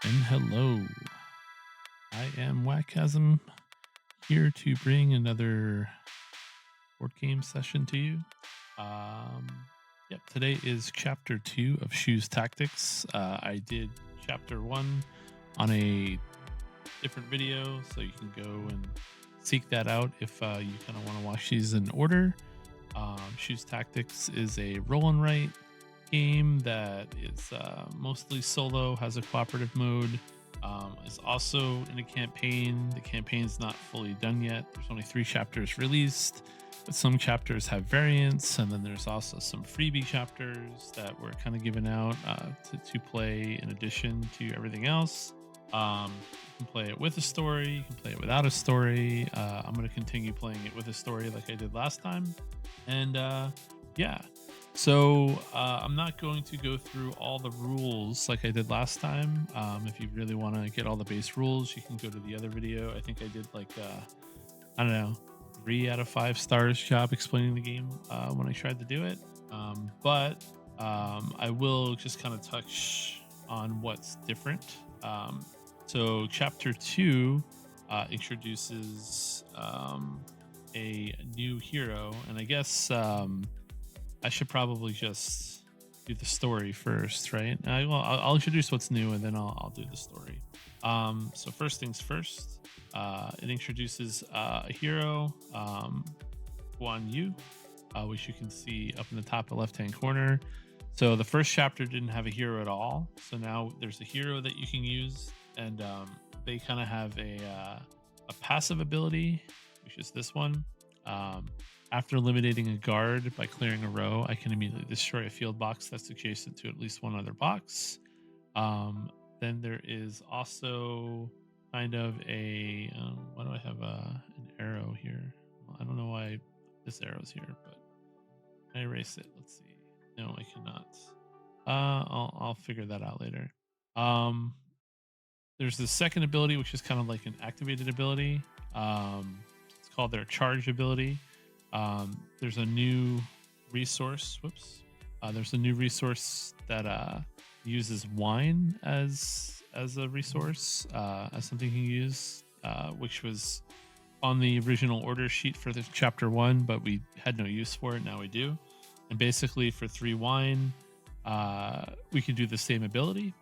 And hello, I am Whackasm here to bring another board game session to you. Um, yep, today is chapter 2 of Shu's Tactics. I did chapter 1 on a different video, so you can go and seek that out if you kind of want to watch these in order. Shu's Tactics is a roll and write game that is mostly solo, has a cooperative mode. Is also in a campaign. The campaign's not fully done yet. There's only 3 chapters released, but some chapters have variants, and then there's also some freebie chapters that were kind of given out to play in addition to everything else. You can play it with a story, you can play it without a story. I'm going to continue playing it with a story like I did last time. And yeah, so I'm not going to go through all the rules like I did last time. If you really want to get all the base rules, you can go to the other video. I think I did like, I don't know, 3 out of 5 stars job explaining the game when I tried to do it. But I will just kind of touch on what's different. So chapter 2 introduces a new hero, and I guess I should probably just do the story first, right? I'll introduce what's new, and then I'll do the story. So first things first, it introduces a hero, Guan, which you can see up in the top left-hand corner. So the first chapter didn't have a hero at all, so now there's a hero that you can use, and they kind of have a passive ability, which is this one. After eliminating a guard by clearing a row, I can immediately destroy a field box that's adjacent to at least one other box. Then there is also kind of a why do I have an arrow here? Well, I don't know why this arrow's here, but I erase it. Let's see. No, I cannot. I'll figure that out later. There's the second ability, which is kind of like an activated ability. It's called their charge ability. There's a new resource. Whoops. There's a new resource that uses wine as a resource, as something you can use, which was on the original order sheet for the chapter 1, but we had no use for it. Now we do. And basically, for 3 wine, we can do the same ability.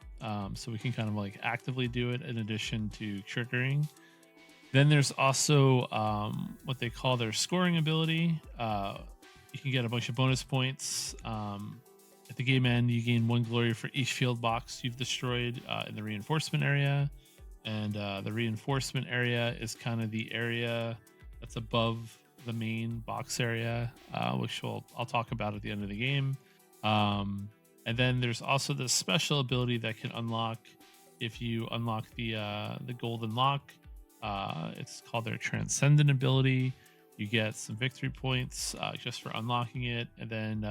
So we can kind of like actively do it in addition to triggering. Then there's also what they call their scoring ability. You can get a bunch of bonus points. At the game end, you gain 1 glory for each field box you've destroyed in the reinforcement area. And the reinforcement area is kind of the area that's above the main box area, which I'll talk about at the end of the game. And then there's also this special ability that can unlock if you unlock the golden lock. It's called their transcendent ability. You get some victory points just for unlocking it, and then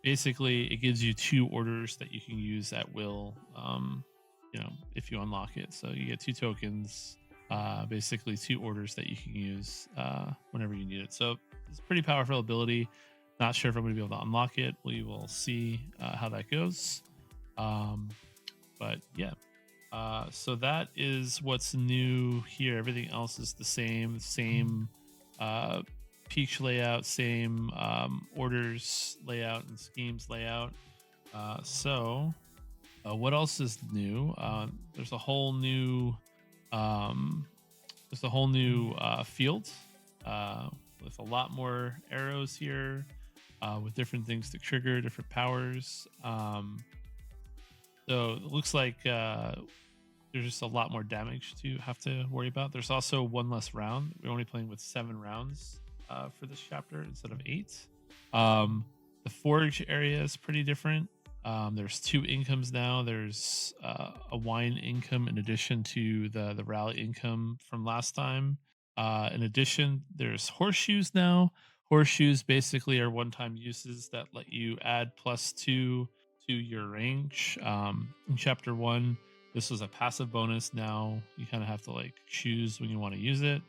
basically it gives you 2 orders that you can use at will. If you unlock it, so you get 2 tokens, basically 2 orders that you can use whenever you need it. So it's a pretty powerful ability. Not sure if I'm going to be able to unlock it. We will see how that goes. But yeah. So that is what's new here. Everything else is the same peach layout, same orders layout and schemes layout. So what else is new? There's a whole new field with a lot more arrows here, with different things to trigger, different powers. So it looks like there's just a lot more damage to have to worry about. There's also 1 less round. We're only playing with 7 rounds for this chapter instead of 8. The forge area is pretty different. There's 2 incomes now. There's a wine income in addition to the rally income from last time. In addition, there's horseshoes now. Horseshoes basically are one-time uses that let you add +2 to your range. In chapter 1, this was a passive bonus. Now you kind of have to like choose when you want to use it.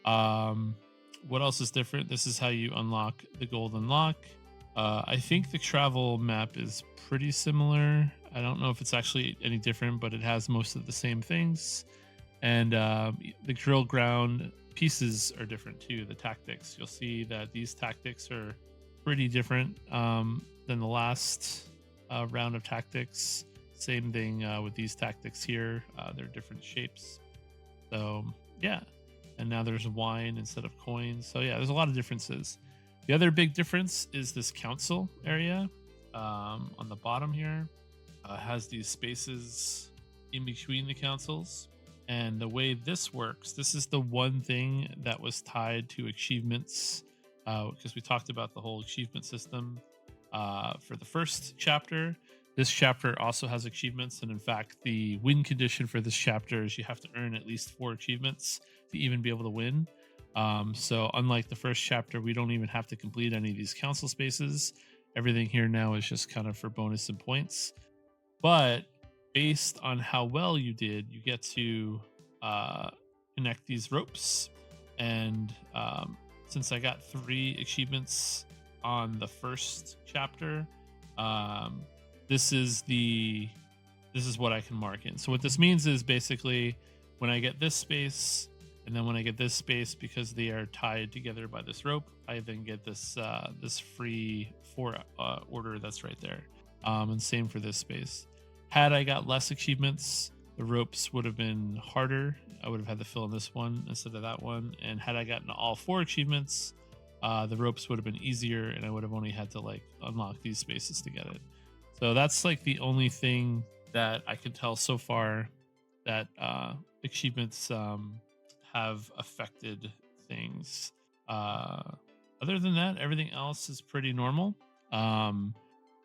What else is different? This is how you unlock the golden lock. I think the travel map is pretty similar. I don't know if it's actually any different, but it has most of the same things. And the drill ground pieces are different too. The tactics, you'll see that these tactics are pretty different than the last round of tactics. Same thing with these tactics here. They're different shapes. So yeah, and now there's wine instead of coins. So yeah, there's a lot of differences. The other big difference is this council area on the bottom here. Has these spaces in between the councils. And the way this works, this is the one thing that was tied to achievements, because we talked about the whole achievement system for the first chapter. This chapter also has achievements, and in fact, the win condition for this chapter is you have to earn at least 4 achievements to even be able to win. So unlike the first chapter, we don't even have to complete any of these council spaces. Everything here now is just kind of for bonus and points. But based on how well you did, you get to connect these ropes. And since I got 3 achievements on the first chapter, this is what I can mark in. So what this means is basically when I get this space, and then when I get this space, because they are tied together by this rope, I then get this this free 4 order that's right there. And same for this space. Had I got less achievements, the ropes would have been harder. I would have had to fill in this one instead of that one. And had I gotten all 4 achievements, the ropes would have been easier, and I would have only had to like unlock these spaces to get it. So that's like the only thing that I can tell so far that achievements have affected things. Other than that, everything else is pretty normal.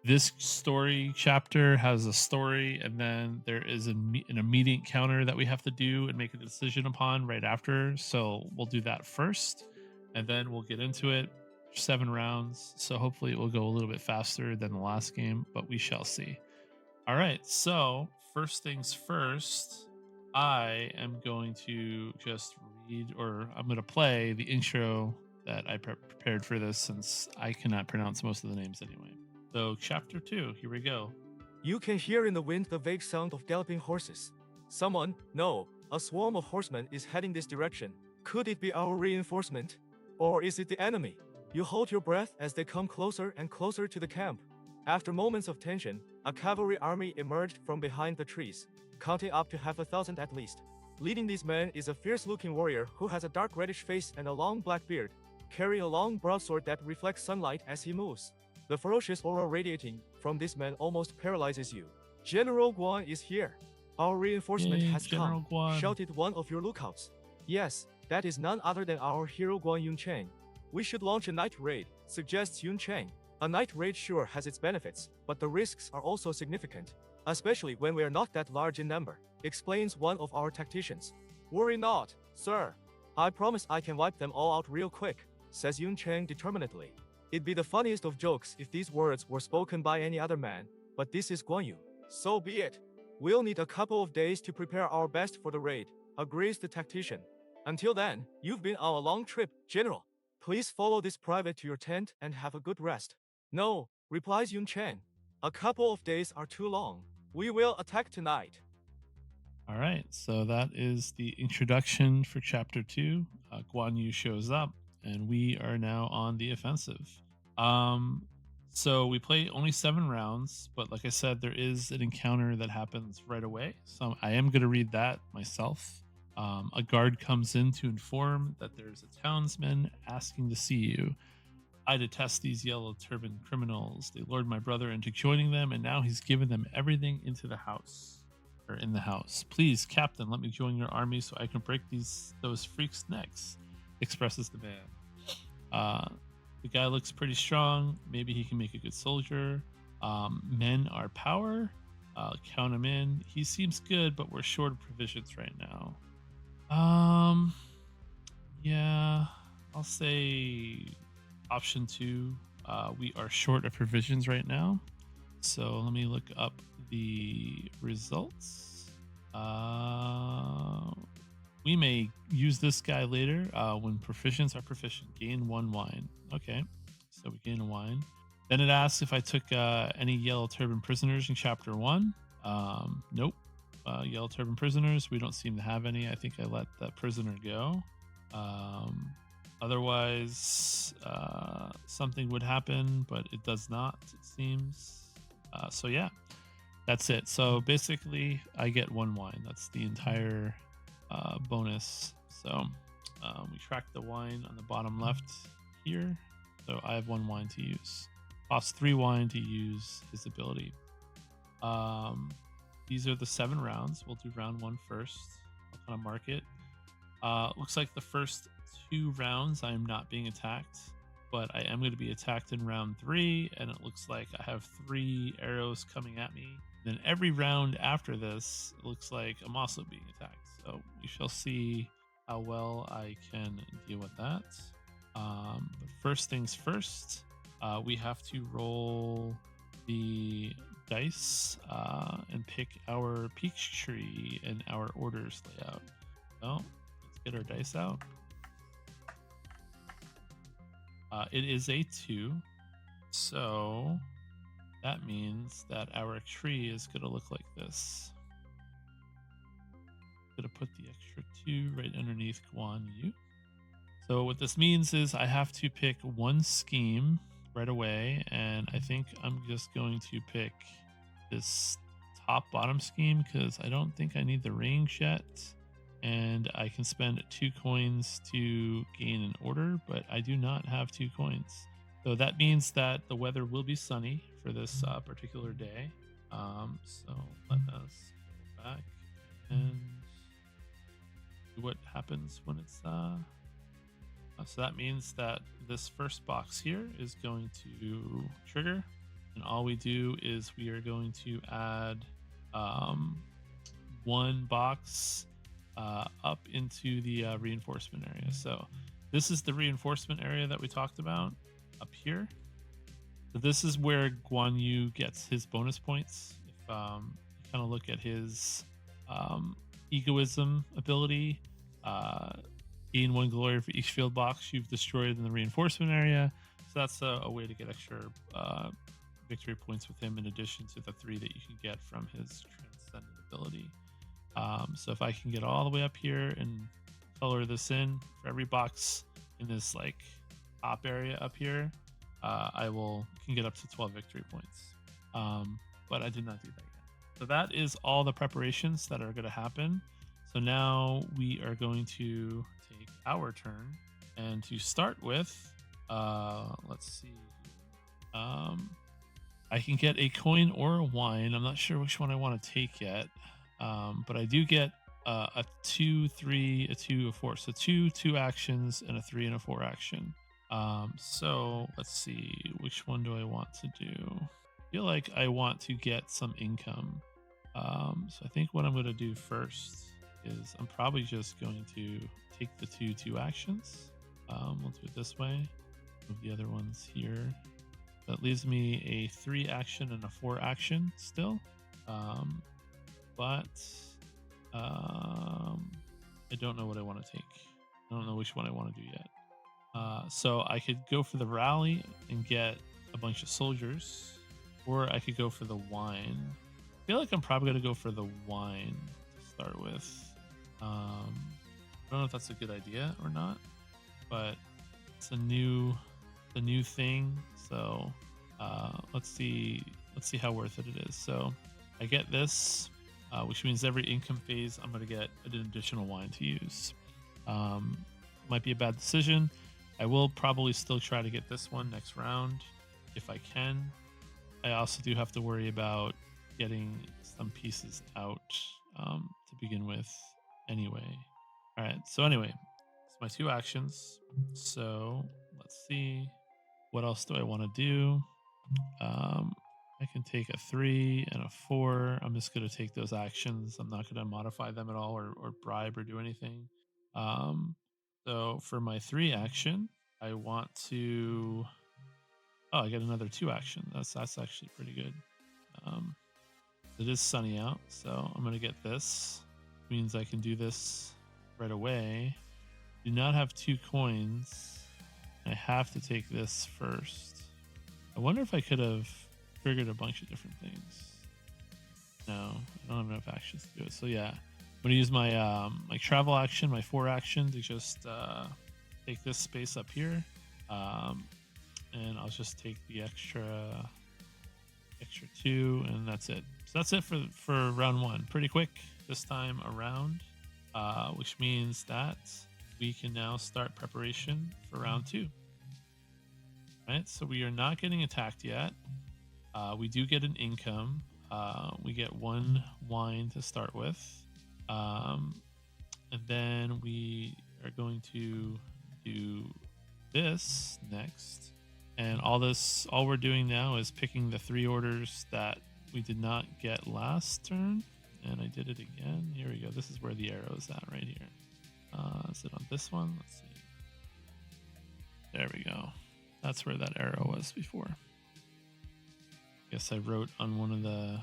This story chapter has a story, and then there is an immediate counter that we have to do and make a decision upon right after. So we'll do that first, and then we'll get into it. 7 rounds, so hopefully it will go a little bit faster than the last game, but we shall see. All right, so first things first, I am going to just read, or I'm going to play the intro that I prepared for this, since I cannot pronounce most of the names anyway. So chapter 2, here we go. You can hear in the wind the vague sound of galloping horses. Someone, no, a swarm of horsemen is heading this direction. Could it be our reinforcement? Or is it the enemy? You hold your breath as they come closer and closer to the camp. After moments of tension, a cavalry army emerged from behind the trees, counting up to 1,000 at least. Leading these men is a fierce-looking warrior who has a dark reddish face and a long black beard, carrying a long broadsword that reflects sunlight as he moves. The ferocious aura radiating from this man almost paralyzes you. General Guan is here. Our reinforcement has General come, Guan. Shouted one of your lookouts. Yes, that is none other than our hero Guan Yuncheng. We should launch a night raid, suggests Yuncheng. A night raid sure has its benefits, but the risks are also significant, especially when we are not that large in number, explains one of our tacticians. Worry not, sir. I promise I can wipe them all out real quick, says Yuncheng determinedly. It'd be the funniest of jokes if these words were spoken by any other man, but this is Guan Yu. So be it. We'll need a couple of days to prepare our best for the raid, agrees the tactician. Until then, you've been on a long trip, General. Please follow this private to your tent and have a good rest. No, replies Yuncheng. A couple of days are too long. We will attack tonight. All right, so that is the introduction for chapter 2. Guan Yu shows up, and we are now on the offensive. So we play only 7 rounds, but like I said, there is an encounter that happens right away. So I am going to read that myself. A guard comes in to inform that there's a townsman asking to see you. I detest these Yellow Turban criminals. They lured my brother into joining them, and now he's given them everything into the house, or in the house. Please, Captain, let me join your army so I can break those freaks' necks, expresses the man. The guy looks pretty strong. Maybe he can make a good soldier. Men are power. Count him in. He seems good, but we're short of provisions right now. Yeah, I'll say option 2. We are short of provisions right now. So let me look up the results. We may use this guy later when proficients are proficient. Gain 1 wine. Okay, so we gain a wine. Then it asks if I took any Yellow Turban prisoners in Chapter 1. Nope. Yellow Turban prisoners, we don't seem to have any. I think I let that prisoner go. Otherwise, something would happen, but it does not, it seems. So yeah, that's it. So basically, I get 1 wine. That's the entire bonus. So we track the wine on the bottom left here. So I have 1 wine to use. Costs 3 wine to use his ability. These are the 7 rounds. We'll do round 1 first. I'll kind of mark it. Looks like the first 2 rounds I am not being attacked, but I am going to be attacked in round 3, and it looks like I have 3 arrows coming at me. Then every round after this, it looks like I'm also being attacked. So we shall see how well I can deal with that. But first things first, we have to roll the dice and pick our peach tree and our orders layout. So let's get our dice out. It is a 2, so that means that our tree is going to look like this. Going to put the extra 2 right underneath Guan Yu. So what this means is I have to pick 1 scheme right away, and I think I'm just going to pick this top bottom scheme because I don't think I need the range yet, and I can spend 2 coins to gain an order, but I do not have 2 coins. So that means that the weather will be sunny for this particular day. So let us go back and see what happens when it's so that means that this first box here is going to trigger, and all we do is we are going to add 1 box up into the reinforcement area. So this is the reinforcement area that we talked about up here. So this is where Guan Yu gets his bonus points. If you kind of look at his egoism ability, gain 1 glory for each field box you've destroyed in the reinforcement area. So that's a way to get extra victory points with him, in addition to the 3 that you can get from his transcendent ability. So if I can get all the way up here and color this in for every box in this like top area up here, I can get up to 12 victory points. But I did not do that yet. So that is all the preparations that are going to happen. So now we are going to take our turn, and to start with, let's see. I can get a coin or a wine. I'm not sure which one I want to take yet, but I do get a 2, 3, a 2, a 4. So 2 actions, and a 3 and a 4 action. So let's see, which one do I want to do? I feel like I want to get some income. So I think what I'm going to do first is I'm probably just going to take the 2 actions. We'll do it this way. Move the other ones here. That leaves me a 3 action and a 4 action still. But I don't know what I want to take. I don't know which one I want to do yet. So I could go for the rally and get a bunch of soldiers, or I could go for the wine. I feel like I'm probably going to go for the wine to start with. I don't know if that's a good idea or not, but it's a new thing. So let's see how worth it is. So I get this, which means every income phase I'm going to get an additional wine to use. Might be a bad decision. I will probably still try to get this one next round if I can. I also do have to worry about getting some pieces out to begin with anyway. All right, so anyway, it's my 2 actions. So let's see, what else do I want to do? I can take a 3 and a 4. I'm just going to take those actions. I'm not going to modify them at all or bribe or do anything. So for my 3 action, I want to... Oh, I get another 2 action. That's actually pretty good. It is sunny out, so I'm going to get this. Means I can do this right away. Do not have 2 coins. I have to take this first. I wonder if I could have triggered a bunch of different things. No, I don't have enough actions to do it. So yeah, I'm gonna use my my travel action, my 4 action to just take this space up here, and I'll just take the extra 2, and that's it. So that's it for round 1. Pretty quick this time around, which means that we can now start preparation for round 2. Right, so we are not getting attacked yet. We do get an income. We get 1 wine to start with, and then we are going to do this next. And all we're doing now is picking the 3 orders that we did not get last turn. And I did it again. Here we go. This is where the arrow is at right here. Is it on this one? Let's see. There we go. That's where that arrow was before. Guess I wrote on one of the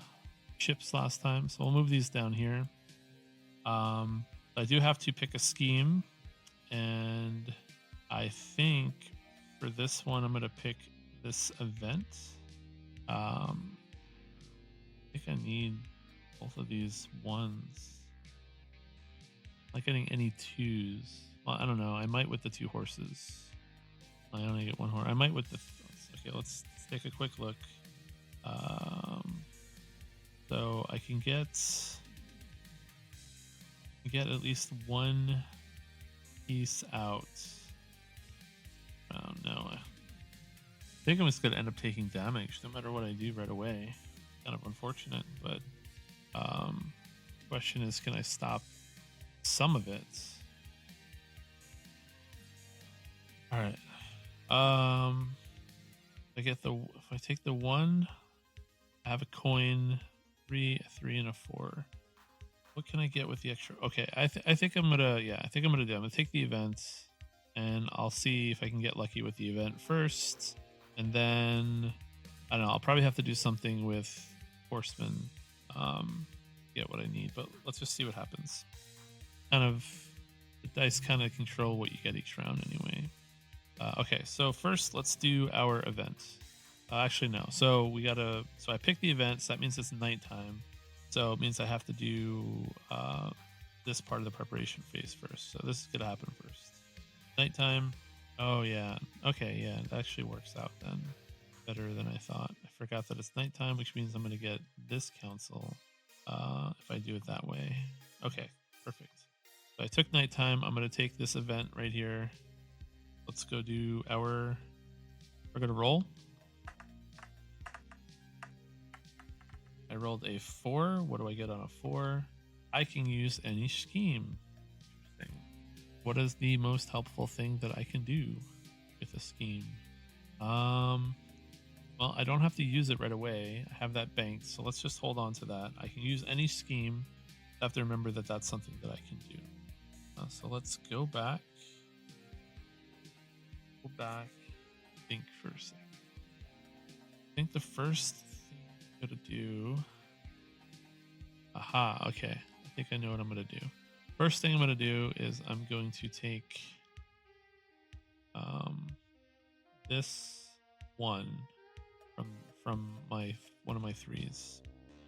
ships last time. So we'll move these down here. I do have to pick a scheme. And I think for this one, I'm going to pick this event. I think I need both of these 1s. Not getting any 2s. Well, I don't know. I might with the 2 horses. I only get 1 horse. I might with the... Okay, let's take a quick look. So I can get at least 1 piece out. Oh no. I think I'm just going to end up taking damage no matter what I do right away. Kind of unfortunate, but question is, can I stop some of it? All right. If I take the 1, I have a coin, 3, a 3, and a 4. What can I get with the extra? Okay, I think I'm gonna do. I'm gonna take the event, and I'll see if I can get lucky with the event first, and then I don't know. I'll probably have to do something with horsemen, get what I need. But let's just see what happens. Kind of, the dice kind of control what you get each round anyway. Okay, so first let's do our event. Actually, no. So I picked the event, so that means it's nighttime. So it means I have to do this part of the preparation phase first. So this is going to happen first. Nighttime. Oh, yeah. Okay, yeah. It actually works out then. Better than I thought. I forgot that it's nighttime, which means I'm going to get this council if I do it that way. Okay, perfect. So I took nighttime. I'm going to take this event right here. Let's go do we're going to roll. I rolled a 4. What do I get on a 4? I can use any scheme. Interesting. What is the most helpful thing that I can do with a scheme? Well, I don't have to use it right away. I have that banked, so let's just hold on to that. I can use any scheme. I have to remember that that's something that I can do. So let's go back. Think for a second. I think the first thing I'm going to do... Aha, okay. I think I know what I'm going to do. First thing I'm going to do is I'm going to take this 1 from one of my 3s.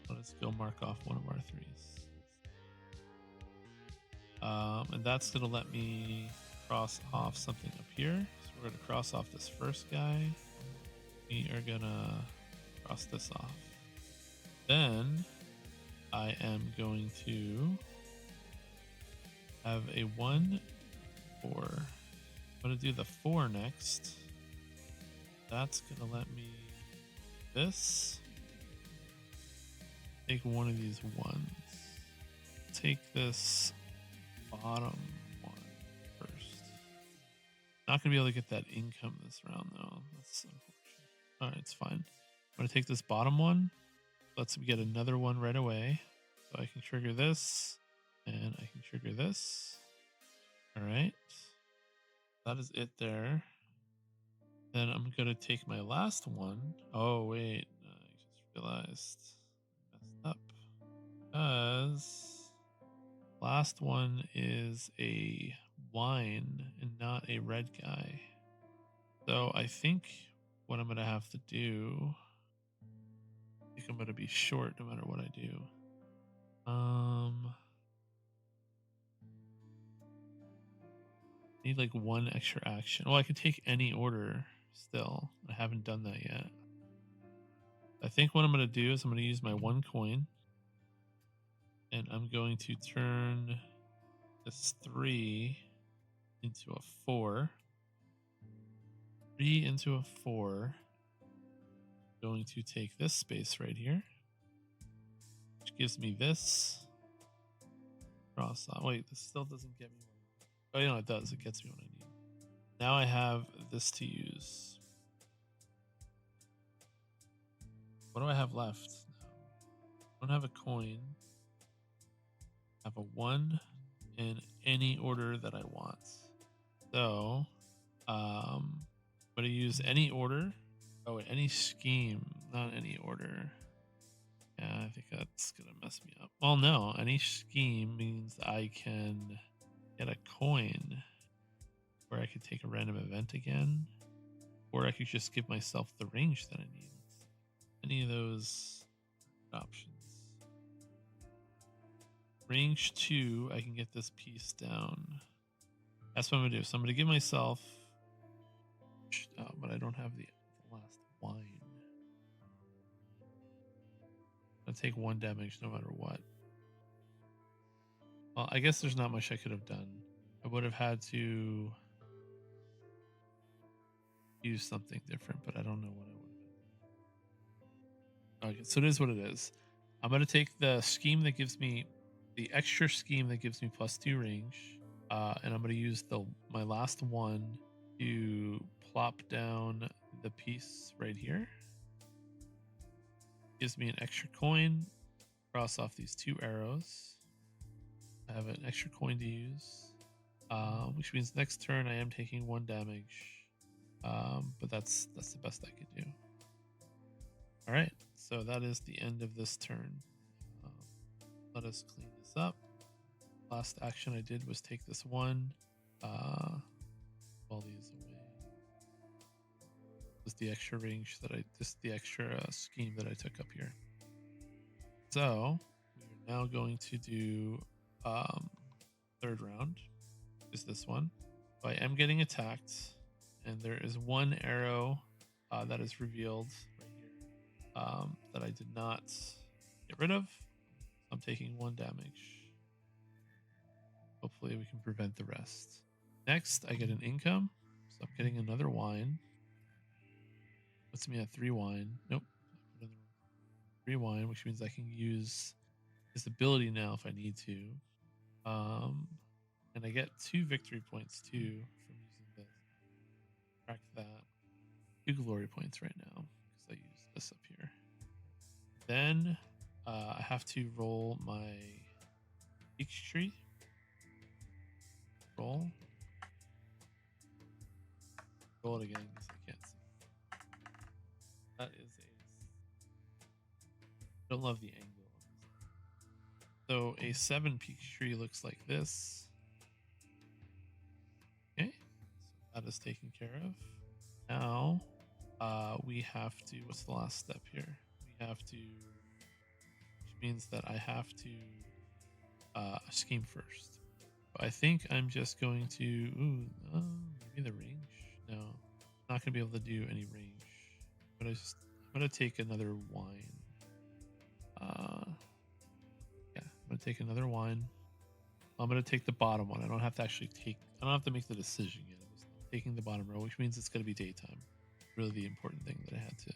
Let's go mark off one of our 3s. And that's going to let me cross off something up here. So we're going to cross off this first guy. We are going to cross this off. Then I am going to have a 1, 4. I'm going to do the 4 next. That's going to let me this. Take one of these 1s. Take this bottom 1 first. Not going to be able to get that income this round though. That's unfortunate. Alright, it's fine. I'm going to take this bottom 1. Let's get another 1 right away. So I can trigger this, and I can trigger this. Alright. That is it there. Then I'm going to take my last 1. Oh, wait. I just realized I messed up. Because last one is a wine and not a red guy. So I think what I'm gonna have to do. I think I'm gonna be short no matter what I do. Need like one extra action. Well, I could take any order still. I haven't done that yet. I think what I'm gonna do is I'm gonna use my 1 coin, and I'm going to turn this 3 into a 4. 3 into a 4. Going to take this space right here, which gives me this. Cross out. Wait, this still doesn't get me. Oh, you know, it does. It gets me what I need. Now I have this to use. What do I have left? I don't have a coin. I have a 1 in any order that I want. So, I'm going to use any order. Oh, any scheme, not any order. Yeah, I think that's going to mess me up. Well, no, any scheme means I can get a coin, or I could take a random event again, or I could just give myself the range that I need. Any of those options. Range 2, I can get this piece down. That's what I'm gonna do. So I'm gonna give myself, but I don't have the last wine. I'll take 1 damage no matter what. Well, I guess there's not much I could have done. I would have had to use something different, but I don't know what I would have. Okay, so it is what it is. I'm gonna take the scheme that gives me the extra scheme that gives me +2 range, and I'm gonna use my last 1 to plop down the piece right here. Gives me an extra coin. Cross off these 2 arrows. I have an extra coin to use, which means next turn I am taking 1 damage, but that's the best I could do. All right, so that is the end of this turn. Let us clean this up. Last action I did was take this 1, all these away. This is the extra range that the extra scheme that I took up here. So we are now going to do 3rd round. Is this one? So I am getting attacked, and there is 1 arrow that is revealed right here that I did not get rid of. I'm taking 1 damage. Hopefully we can prevent the rest. Next, I get an income, so I'm getting another wine. Puts me at 3 wine. Nope. 3 wine, which means I can use his ability now if I need to. And I get 2 victory points too from using this. Track that. 2 glory points right now because I use this up here. Then I have to roll my peach tree. Roll. Roll it again because I can't see. That is I don't love the angle. So a 7 peach tree looks like this. Okay, so that is taken care of. Now we have to, what's the last step here? We have to, which means that I have to scheme first. I think I'm just going to, maybe the range. No, I'm not going to be able to do any range. But I'm going to take another wine. Yeah, I'm going to take another wine. I'm going to take the bottom one. I don't have to make the decision yet. I'm just taking the bottom row, which means it's going to be daytime. Really the important thing that I had to.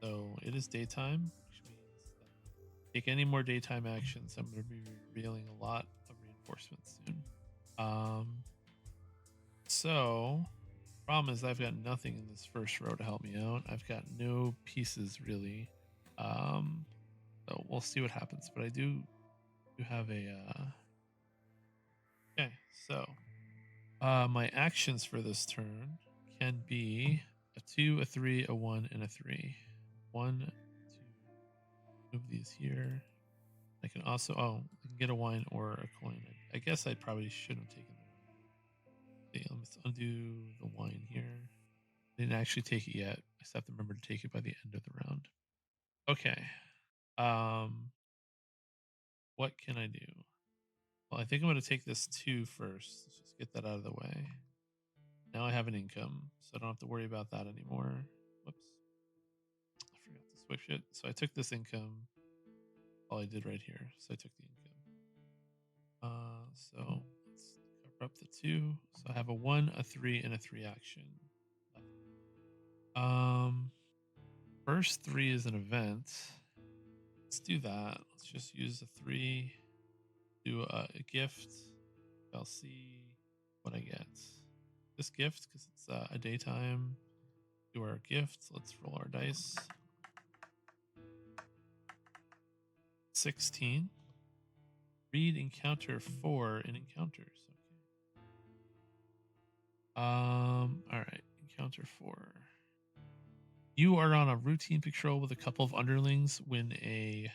So it is daytime, which means that take any more daytime actions. I'm going to be revealing a lot of reinforcements soon. So problem is I've got nothing in this first row to help me out. I've got no pieces really. So we'll see what happens. But I do have a. Okay, so my actions for this turn can be a 2, a 3, a 1, and a 3. 1, 2. Move these here. I can also I can get a wine or a coin. I guess I probably shouldn't have taken the wine. Okay, let's undo the wine here. I didn't actually take it yet. I just have to remember to take it by the end of the round. Okay. What can I do? Well, I think I'm going to take this 2 first. Let's just get that out of the way. Now I have an income, so I don't have to worry about that anymore. Whoops. I forgot to switch it. So I took this income. All I did right here. So I took the income. So let's cover up the 2. So I have a 1, a 3, and a 3 action. First 3 is an event. Let's do that. Let's just use a 3. Do a gift. I'll see what I get. This gift, because it's a daytime. Do our gift. Let's roll our dice. 16. Read encounter 4 in encounters. Okay. All right. Encounter 4. You are on a routine patrol with a couple of underlings when a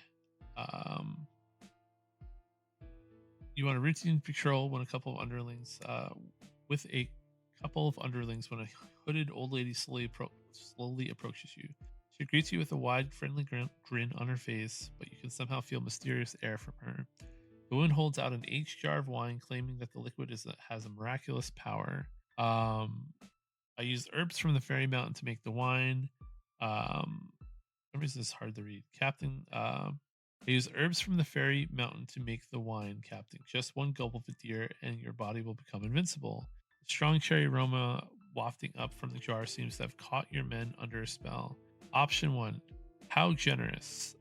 you on a routine patrol when a couple of underlings with a couple of underlings when a hooded old lady slowly approaches you. She greets you with a wide, friendly grin on her face, but you can somehow feel mysterious air from her. The woman holds out an aged jar of wine, claiming that the liquid has a miraculous power. I used herbs from the fairy mountain to make the wine. For some reason, it's hard to read. Captain, I use herbs from the fairy mountain to make the wine, Captain. Just one gulp of it, dear, and your body will become invincible. The strong cherry aroma wafting up from the jar seems to have caught your men under a spell. Option 1. How generous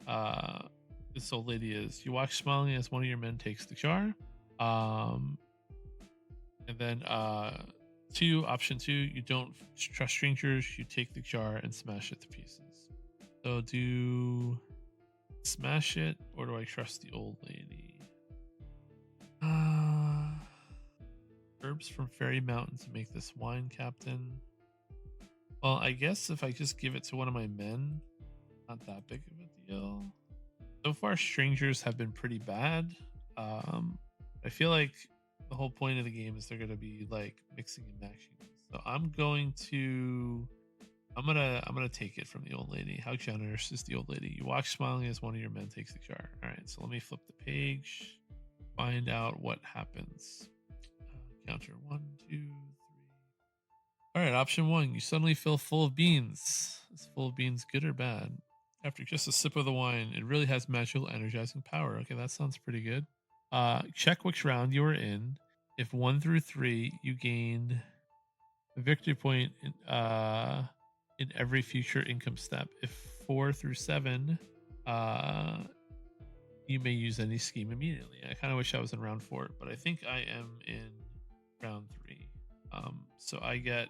this old lady is. You watch smiling as one of your men takes the jar. And then option 2, you don't trust strangers. You take the jar and smash it to pieces. So do smash it, or do I trust the old lady? Herbs from Fairy Mountain to make this wine, Captain. Well, I guess if I just give it to one of my men, not that big of a deal. So far, strangers have been pretty bad. I feel like the whole point of the game is they're going to be like mixing and matching. So I'm gonna take it from the old lady. How generous is the old lady? You watch smiling as one of your men takes the jar. All right, so let me flip the page, find out what happens. Counter 1, 2, 3. All right, option 1. You suddenly feel full of beans. Is full of beans good or bad? After just a sip of the wine, it really has magical energizing power. Okay, that sounds pretty good. Check which round you are in. If 1 through 3, you gain a victory point in every future income step. If 4 through 7, you may use any scheme immediately. I kind of wish I was in round 4, but I think I am in round 3. So I get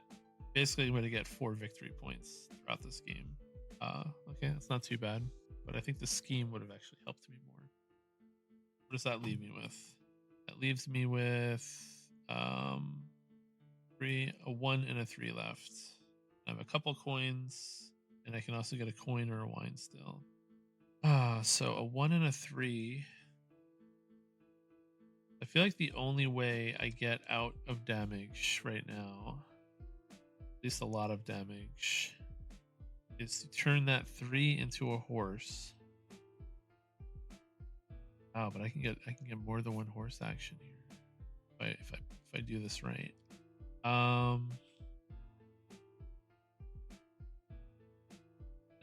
basically I'm going to get 4 victory points throughout this game. Okay, that's not too bad, but I think the scheme would have actually helped me more. What does that leave me with? That leaves me with 3, a 1, and a 3 left. I have a couple coins, and I can also get a coin or a wine still. So a 1 and a 3. I feel like the only way I get out of damage right now, at least a lot of damage, is to turn that 3 into a horse. Oh, but I can get more than one horse action here if I do this right.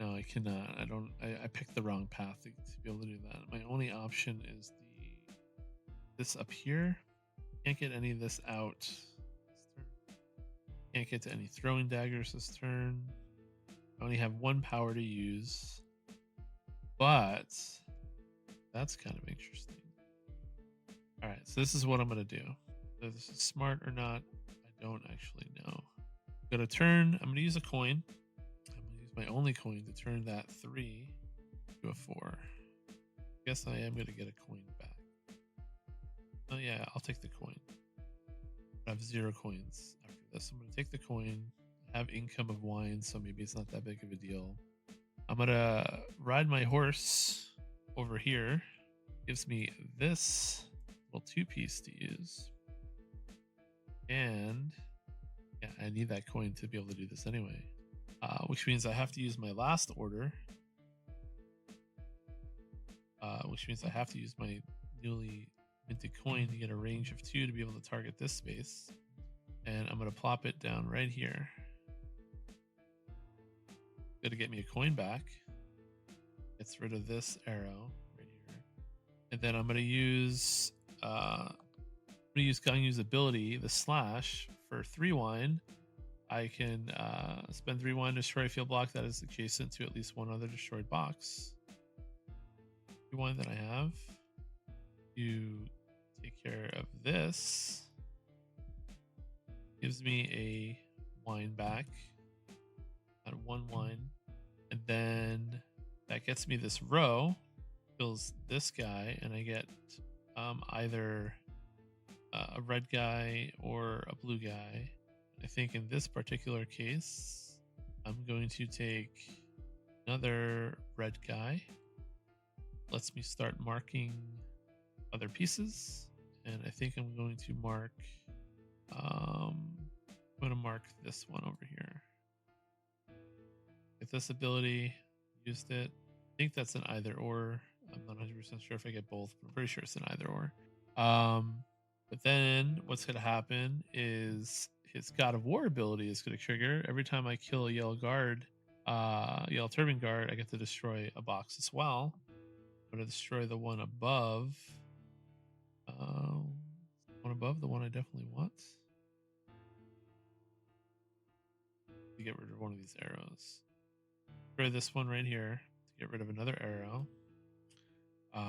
No, I cannot. I picked the wrong path to be able to do that. My only option is this up here. Can't get any of this out this turn. Can't get to any throwing daggers this turn. I only have 1 power to use. But that's kind of interesting. All right, so this is what I'm going to do. Whether this is smart or not, I don't actually know. I'm going to turn, I'm going to use a coin. I'm going to use my only coin to turn that 3 to a 4. I guess I am going to get a coin back. Oh yeah, I'll take the coin. I have 0 coins after this. I'm going to take the coin, have income of wine, so maybe it's not that big of a deal. I'm going to ride my horse over here. Gives me this little 2-piece to use. And yeah, I need that coin to be able to do this anyway. which means I have to use my last order, which means I have to use my newly minted coin to get a range of 2 to be able to target this space. And I'm going to plop it down right here. Going to get me a coin back. Gets rid of this arrow right here. And then I'm going to use Ganyu's ability, the slash, for 3 wine. I can spend 3 wine to destroy a field block that is adjacent to at least one other destroyed box. 3 wine that I have to take care of this gives me a wine back at 1 wine, and then that gets me this row, kills this guy, and I get either a red guy or a blue guy. I think in this particular case, I'm going to take another red guy. Lets me start marking other pieces, and I think I'm going to mark this one over here. Get this ability, used it. I think that's an either or. I'm not 100% sure if I get both, but I'm pretty sure it's an either or. But then what's going to happen is his God of War ability is going to trigger. Every time I kill a yellow turban guard, I get to destroy a box as well. I'm going to destroy the one above. The one I definitely want. To get rid of one of these arrows. Destroy this one right here to get rid of another arrow. The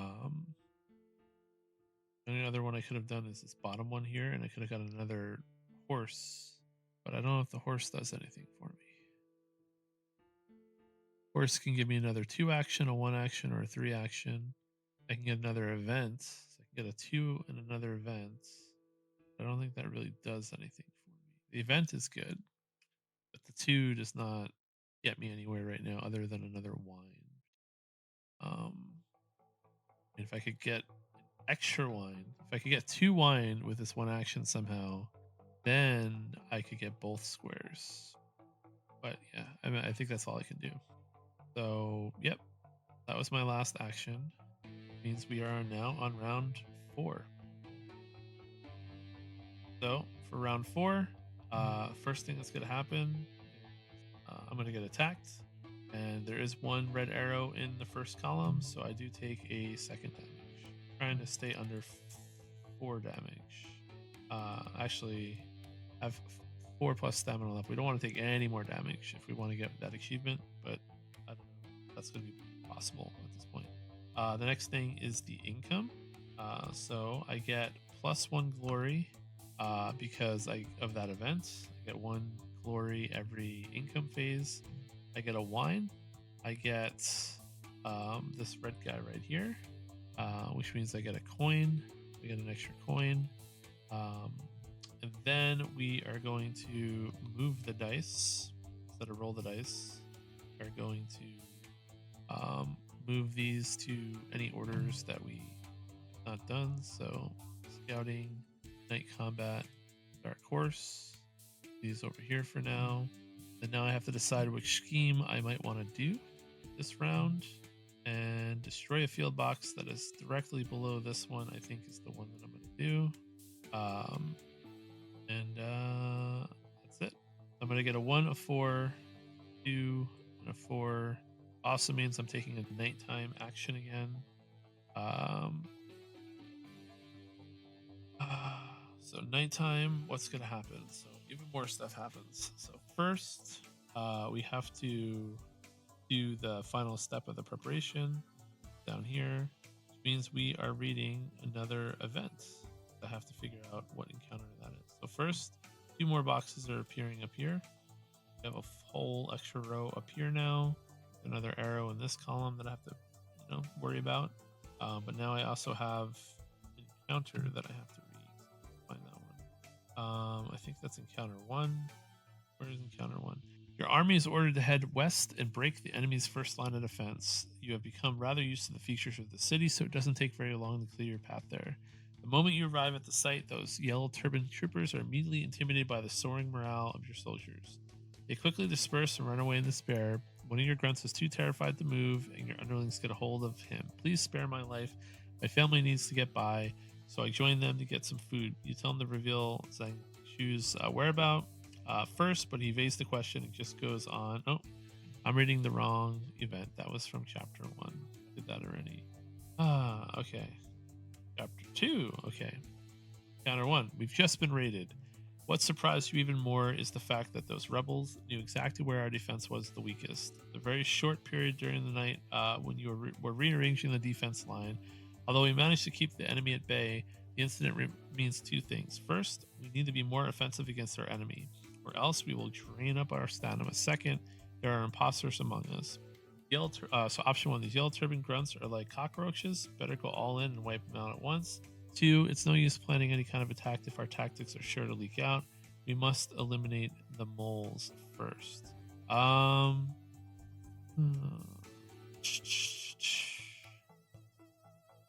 only other one I could have done is this bottom one here, and I could have got another horse, but I don't know if the horse does anything for me. Horse can give me another 2 action, a 1 action, or a 3 action. I can get another event. So I can get a 2 and another event. I don't think that really does anything for me. The event is good, but the 2 does not get me anywhere right now other than another wine. If I could get extra wine, if I could get 2 wine with this 1 action somehow, then I could get both squares. But yeah, I think that's all I can do. So yep, that was my last action. Means we are now on round 4. So for round 4, first thing that's going to happen, I'm going to get attacked, and there is 1 red arrow in the first column, so I do take a 2nd damage. Trying to stay under 4 damage. Actually, I have 4 plus stamina left. We don't want to take any more damage if we want to get that achievement, but I don't know. That's going to be possible at this point. The next thing is the income. So I get +1 glory because of that event. I get 1 glory every income phase. I get a wine. I get this red guy right here, which means I get a coin. I get an extra coin. And then we are going to move the dice instead of roll the dice. We are going to move these to any orders that we have not done. So scouting, night combat, dark course. These over here for now. And now I have to decide which scheme I might want to do this round. And destroy a field box that is directly below this one, I think is the one that I'm going to do. That's it. I'm going to get a 1, a 4, 2, and a 4. Also means I'm taking a nighttime action again. So nighttime, what's going to happen? So even more stuff happens. So first, we have to do the final step of the preparation down here, which means we are reading another event. I have to figure out what encounter that is. So first, 2 more boxes are appearing up here. We have a whole extra row up here now. Another arrow in this column that I have to, worry about. But now I also have an encounter that I have to read. Find that one. I think that's encounter 1. Where is encounter 1? Your army is ordered to head west and break the enemy's first line of defense. You have become rather used to the features of the city, so it doesn't take very long to clear your path there. The moment you arrive at the site, those yellow turban troopers are immediately intimidated by the soaring morale of your soldiers. They quickly disperse and run away in despair. One of your grunts is too terrified to move, and your underlings get a hold of him. Please spare my life. My family needs to get by, so I join them to get some food. You tell him to reveal Zhang Shu's whereabout first, but he evades the question and just goes on. Oh, I'm reading the wrong event. That was from chapter 1. Did that already. Okay. Chapter 2. Okay. Counter 1. We've just been raided. What surprised you even more is the fact that those rebels knew exactly where our defense was the weakest. The very short period during the night when you were rearranging the defense line, although we managed to keep the enemy at bay, the incident means two things. First, we need to be more offensive against our enemy, or else we will drain up our stamina. Second, there are imposters among us. So option 1, these yellow turban grunts are like cockroaches. Better go all in and wipe them out at once. 2, it's no use planning any kind of attack if our tactics are sure to leak out. We must eliminate the moles first.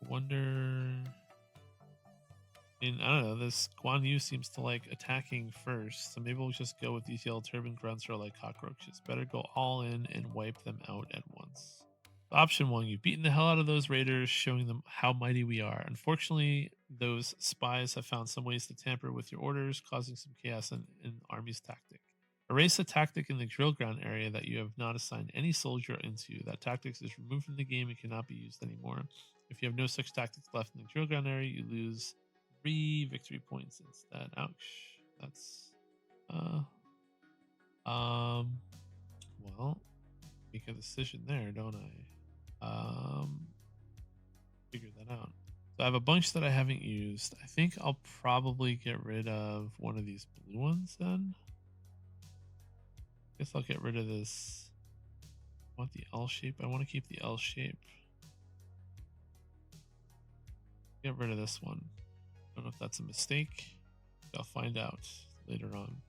Wonder. I mean, I don't know. This Guan Yu seems to like attacking first, so maybe we'll just go with these yellow turban grunts are like cockroaches. Better go all in and wipe them out at once. Option 1, you've beaten the hell out of those raiders, showing them how mighty we are. Unfortunately, those spies have found some ways to tamper with your orders, causing some chaos in army's tactic. Erase the tactic in the drill ground area that you have not assigned any soldier into. That tactic is removed from the game and cannot be used anymore. If you have no such tactics left in the drill ground area, you lose 3 victory points instead. Ouch. That's well, make a decision there, don't I? Figure that out. So I have a bunch that I haven't used. I think I'll probably get rid of one of these blue ones then. Guess I'll get rid of this. I want the L shape. I want to keep the L shape. Get rid of this one. Don't know if that's a mistake. I'll find out later on.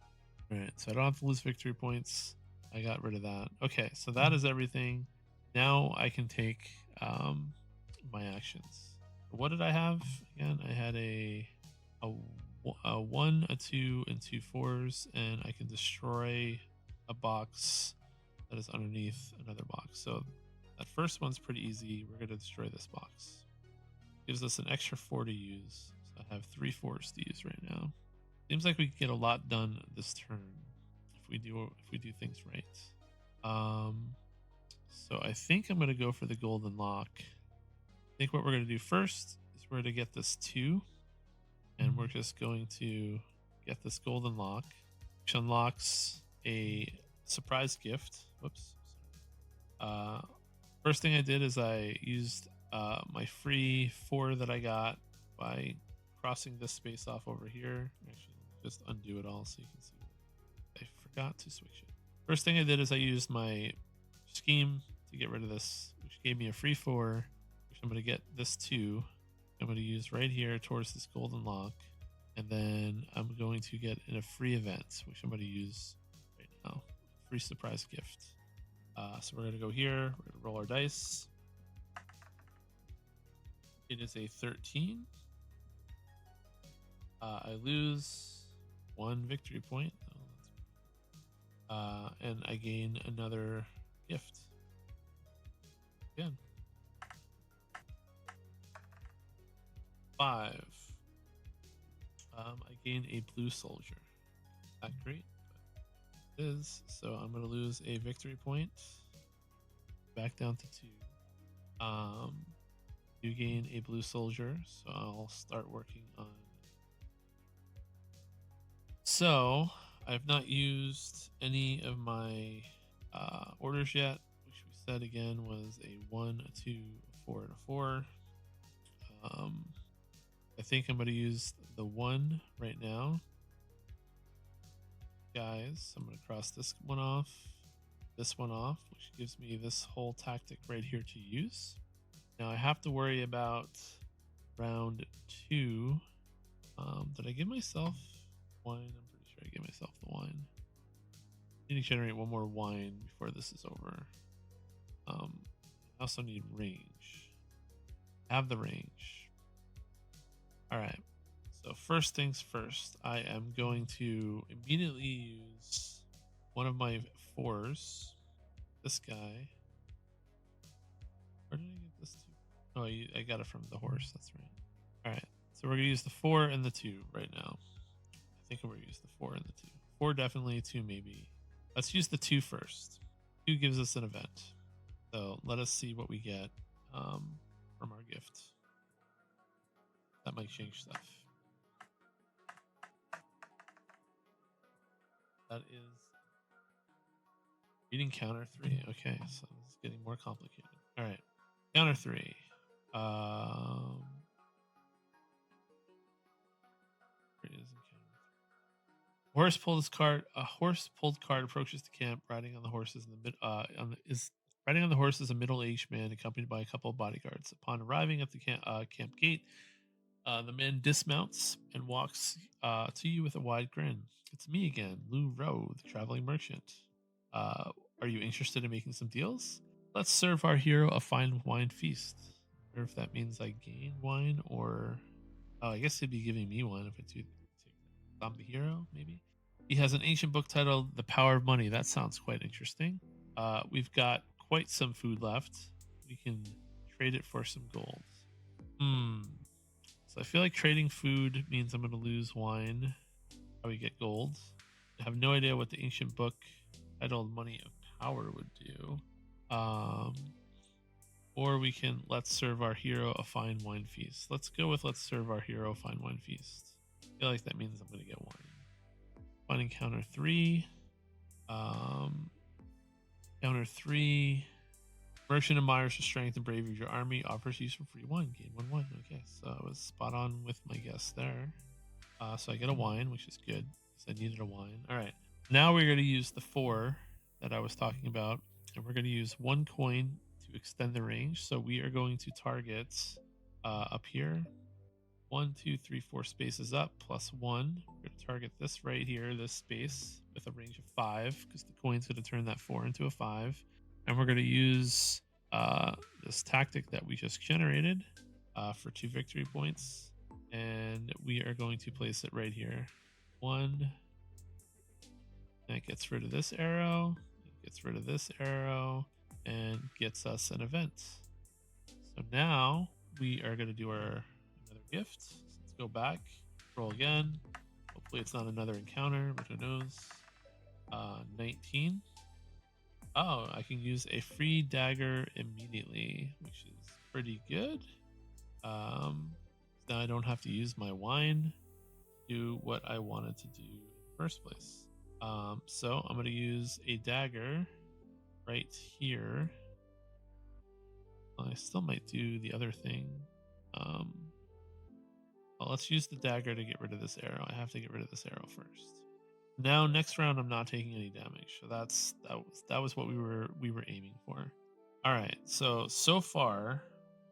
All right, so I don't have to lose victory points. I got rid of that. Okay, so that is everything. Now I can take my actions. What did I have again? I had a 1, a 2, and 2 4s, and I can destroy a box that is underneath another box. So that first one's pretty easy. We're going to destroy this box. Gives us an extra 4 to use. So I have 3 4s to use right now. Seems like we could get a lot done this turn if we do things right. So I think I'm going to go for the golden lock. I think what we're going to do first is we're going to get this 2, and we're just going to get this golden lock, which unlocks a surprise gift. Whoops. First thing I did is I used my free 4 that I got by crossing this space off over here. Actually, just undo it all so you can see. I forgot to switch it. First thing I did is I used my scheme to get rid of this, which gave me a free 4, which I'm going to get this 2. I'm going to use right here towards this golden lock. And then I'm going to get in a free event, which I'm going to use right now. Free surprise gift. So we're going to go here. We're going to roll our dice. It is a 13. I lose 1 victory point. And I gain another gift. Again. 5. I gain a blue soldier. Not great, but it is. So I'm going to lose a victory point. Back down to 2. You gain a blue soldier, so I'll start working on. So I've not used any of my orders yet, which we said again was a 1, a 2, a 4, and a 4. I think I'm going to use the 1 right now. Guys, I'm going to cross this one off, which gives me this whole tactic right here to use. Now I have to worry about round 2. Did I give myself wine? I'm pretty sure I gave myself the wine. I need to generate 1 more wine before this is over. I also need range. I have the range. All right. So first things first, I am going to immediately use one of my 4s. This guy. Where did I get this to? Oh, I got it from the horse. That's right. All right. So we're going to use the 4 and the 2 right now. I think we're going to use the 4 and the 2. 4 definitely, 2 maybe. Let's use the 2 first. 2 gives us an event. So let us see what we get from our gift. That might change stuff. That is reading counter 3. Okay, so it's getting more complicated. All right, counter 3. Where is it? Horse pulled his cart. A horse pulled cart approaches the camp, riding on the horses in the mid. Riding on the horse is a middle-aged man accompanied by a couple of bodyguards. Upon arriving at the camp gate, the man dismounts and walks to you with a wide grin. It's me again, Lou Rowe, the traveling merchant. Are you interested in making some deals? Let's serve our hero a fine wine feast. I wonder if that means I gain wine or... Oh, I guess he'd be giving me wine if I do. I'm the hero, maybe? He has an ancient book titled The Power of Money. That sounds quite interesting. We've got quite some food left. We can trade it for some gold. So I feel like trading food means I'm going to lose wine. How we get gold. I have no idea what the ancient book titled Money of Power would do. Or we can let's serve our hero a fine wine feast. Let's go with let's serve our hero a fine wine feast. I feel like that means I'm going to get wine. Fine encounter 3. Counter 3. Merchant admires the strength and bravery of your army. Offers you some free wine. Gain 1 wine. Okay, so I was spot on with my guess there. So I get a wine, which is good because I needed a wine. All right. Now we're going to use the 4 that I was talking about, and we're going to use 1 coin to extend the range. So we are going to target up here. 1, 2, 3, 4 spaces up plus 1. We're going to target this right here, this space, with a range of 5 because the coin's going to turn that 4 into a 5. And we're going to use this tactic that we just generated for 2 victory points. And we are going to place it right here. 1. That gets rid of this arrow. It gets rid of this arrow. And gets us an event. So now we are going to do our another gift. So let's go back. Roll again. Hopefully it's not another encounter, but who knows. 19. Oh, I can use a free dagger immediately, which is pretty good. Now I don't have to use my wine to do what I wanted to do in the first place. So I'm going to use a dagger right here. Well, I still might do the other thing. Well, let's use the dagger to get rid of this arrow. I have to get rid of this arrow first. Now, next round, I'm not taking any damage. So that was what we were aiming for. All right. So far,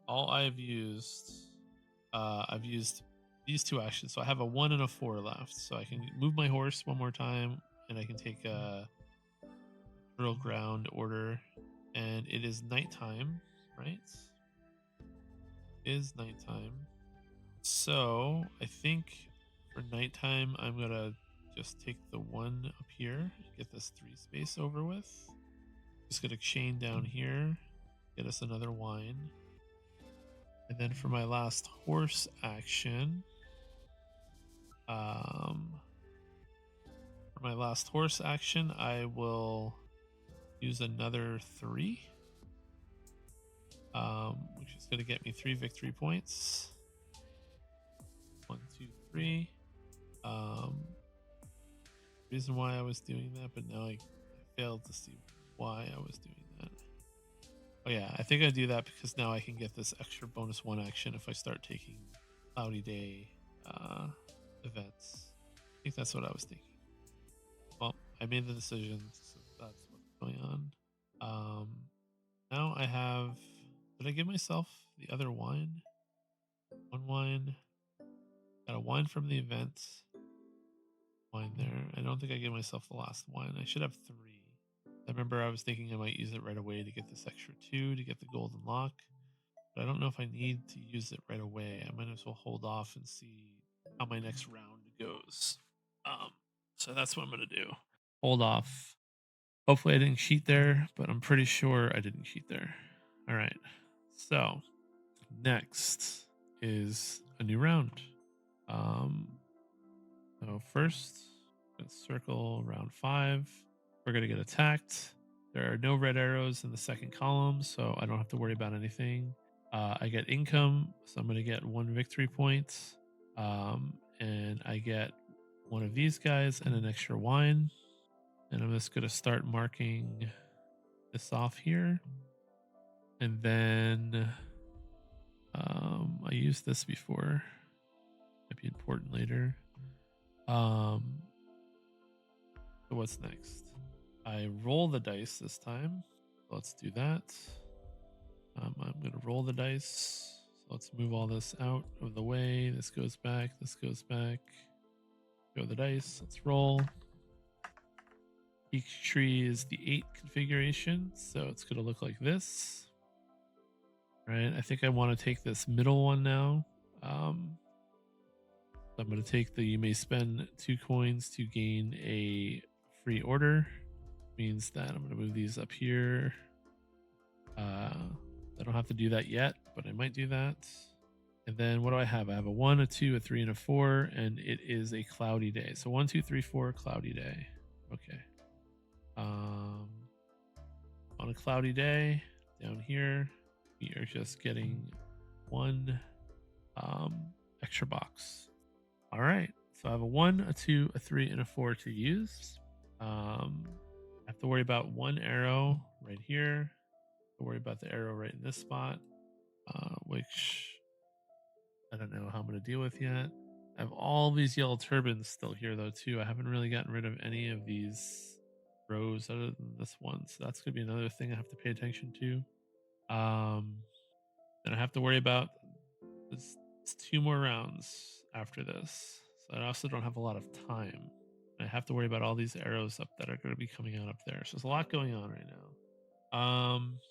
all I've used these 2 actions. So I have a 1 and a 4 left. So I can move my horse 1 more time, and I can take a fertile ground order. And it is nighttime, right? It is nighttime. So I think for nighttime, I'm gonna just take the 1 up here, get this 3 space over with. Just gonna chain down here, get us another wine. And then for my last horse action, I will use another 3, which is going to get me 3 victory points. 1, 2, 3. Reason why I was doing that, but now I failed to see why I was doing that. Oh yeah, I think I do that because now I can get this extra bonus 1 action if I start taking Cloudy Day events. I think that's what I was thinking. Well, I made the decision, so that's what's going on. Now I have... Did I give myself the other wine? 1 wine. Got a wine from the event. Wine there. I don't think I gave myself the last wine. I should have 3. I remember I was thinking I might use it right away to get this extra 2 to get the golden lock. But I don't know if I need to use it right away. I might as well hold off and see how my next round goes. So that's what I'm going to do. Hold off Hopefully I didn't cheat there, but I'm pretty sure I didn't cheat there. All right. So next is a new round. So first, let's circle round 5. We're going to get attacked. There are no red arrows in the second column, so I don't have to worry about anything. I get income, so I'm going to get 1 victory point. And I get one of these guys and an extra wine. And I'm just going to start marking this off here. And then I used this before. Might be important later. So what's next? I roll the dice this time. Let's do that. I'm going to roll the dice. So let's move all this out of the way. This goes back. This goes back. Go the dice. Let's roll. Each tree is the 8 configuration, so it's going to look like this. Right. I think I want to take this middle one now. So I'm going to take the you may spend 2 coins to gain a free order. Means that I'm going to move these up here. I don't have to do that yet, but I might do that. And then what do I have? I have a 1, a 2, a 3, and a 4, and it is a cloudy day. So 1, 2, 3, 4, cloudy day. Okay. On a cloudy day, down here, we are just getting 1 extra box. All right. So I have a 1, a 2, a 3, and a 4 to use. I have to worry about 1 arrow right here. To worry about the arrow right in this spot, which I don't know how I'm going to deal with yet. I have all these yellow turbans still here though too. I haven't really gotten rid of any of these rows other than this one, so that's going to be another thing I have to pay attention to. Then I have to worry about this 2 more rounds after this, so I also don't have a lot of time. I have to worry about all these arrows up that are going to be coming out up there. So there's a lot going on right now. So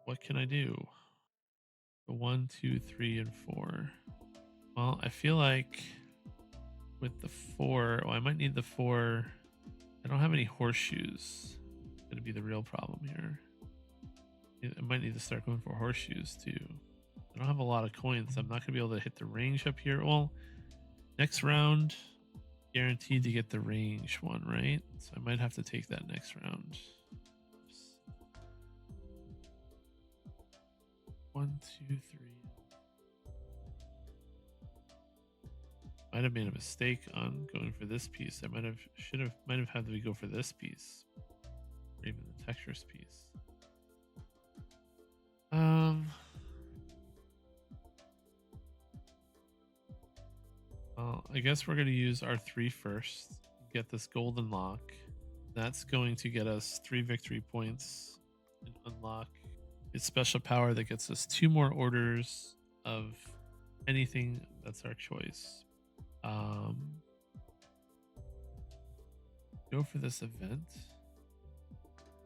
what can I do? The 1, 2, 3, and 4. Well, I feel like with the 4, I might need the 4. I don't have any horseshoes. It's going to be the real problem here. I might need to start going for horseshoes too. I don't have a lot of coins. So I'm not going to be able to hit the range up here. Well, next round, guaranteed to get the range one, right? So I might have to take that next round. Oops. 1, 2, 3. Might have made a mistake on going for this piece. I might have had to go for this piece, or even the textures piece. Well, I guess we're going to use our 3 first. Get this golden lock. That's going to get us 3 victory points and unlock its special power that gets us 2 more orders of anything that's our choice. Go for this event.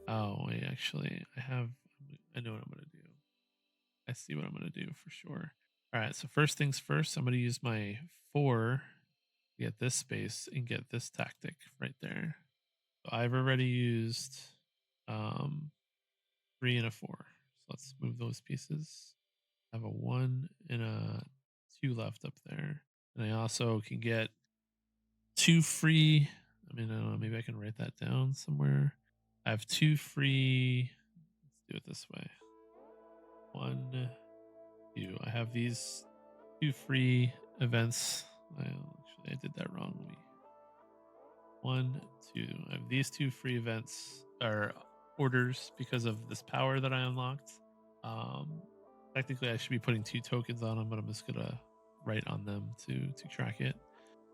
Oh, wait, actually, I know what I'm going to do. I see what I'm going to do for sure. All right, so first things first, I'm going to use my 4 to get this space and get this tactic right there. So I've already used 3 and a 4. So let's move those pieces. I have a 1 and a 2 left up there. And I also can get 2 free. I mean, I don't know, maybe I can write that down somewhere. I have 2 free. Let's do it this way. 1, 2. I have these 2 free events. I did that wrong. 1, 2. I have these 2 free events or orders because of this power that I unlocked. Technically, I should be putting 2 tokens on them, but I'm just gonna write on them to track it.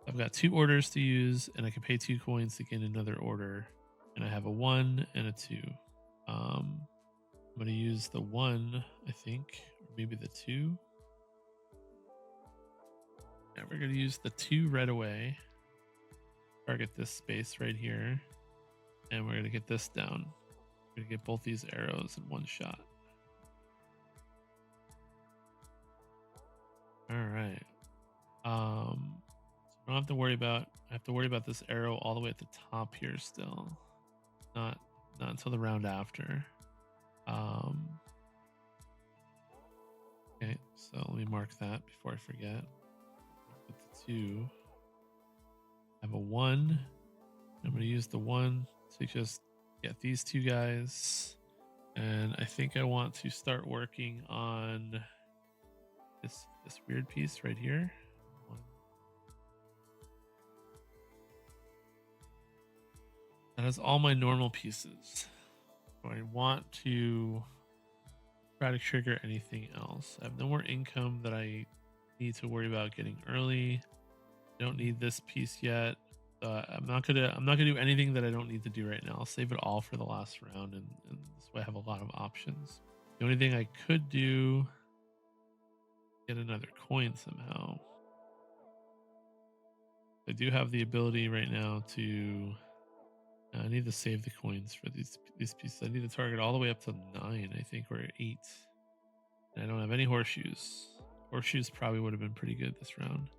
I've got 2 orders to use, and I can pay 2 coins to get another order. And I have a 1 and a 2. I'm gonna use the 1, I think, or maybe the 2. Yeah, we're gonna use the 2 right away. Target this space right here, and we're gonna get this down. We're gonna get both these arrows in one shot. All right. So I don't have to worry about. I have to worry about this arrow all the way at the top here still. not until the round after. Okay, so let me mark that before I forget. Put the 2. I have a 1. I'm going to use the 1 to just get these 2 guys. And I think I want to start working on this weird piece right here. 1. That has all my normal pieces. So I want to try to trigger anything else. I have no more income that I need to worry about getting early. I don't need this piece yet. I'm not gonna do anything that I don't need to do right now. I'll save it all for the last round, and this way I have a lot of options. The only thing I could do, get another coin somehow. I do have the ability right now to. I need to save the coins for these pieces. I need to target all the way up to 9, I think, or 8. And I don't have any horseshoes. Horseshoes probably would have been pretty good this round.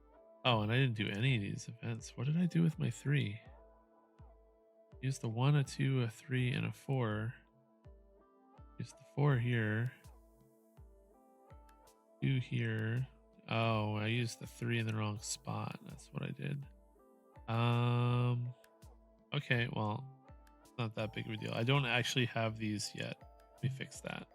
Oh, and I didn't do any of these events. What did I do with my 3? Use the 1, a 2, a 3, and a 4. Use the 4 here. 2 here. Oh, I used the 3 in the wrong spot. That's what I did. Okay, well, it's not that big of a deal. I don't actually have these yet. Let me fix that.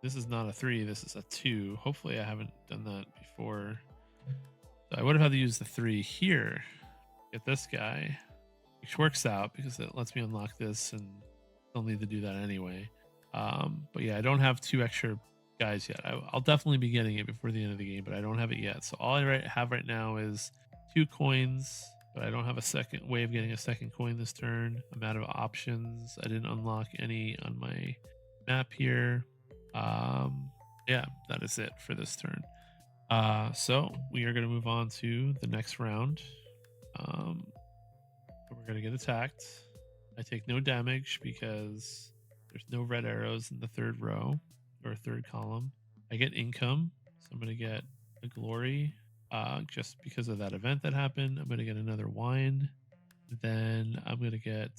This is not a 3. This is a 2. Hopefully I haven't done that before. So I would have had to use the 3 here. Get this guy, which works out because it lets me unlock this, and I'll need to do that anyway. But yeah, I don't have 2 extra guys yet. I'll definitely be getting it before the end of the game, but I don't have it yet. So all I have right now is 2 coins, but I don't have a second way of getting a second coin this turn. I'm out of options. I didn't unlock any on my map here. Yeah, that is it for this turn. So we are going to move on to the next round. We're going to get attacked. I take no damage because there's no red arrows in the 3rd row or 3rd column. I get income, so I'm going to get a glory just because of that event that happened. I'm going to get another wine. Then I'm going to get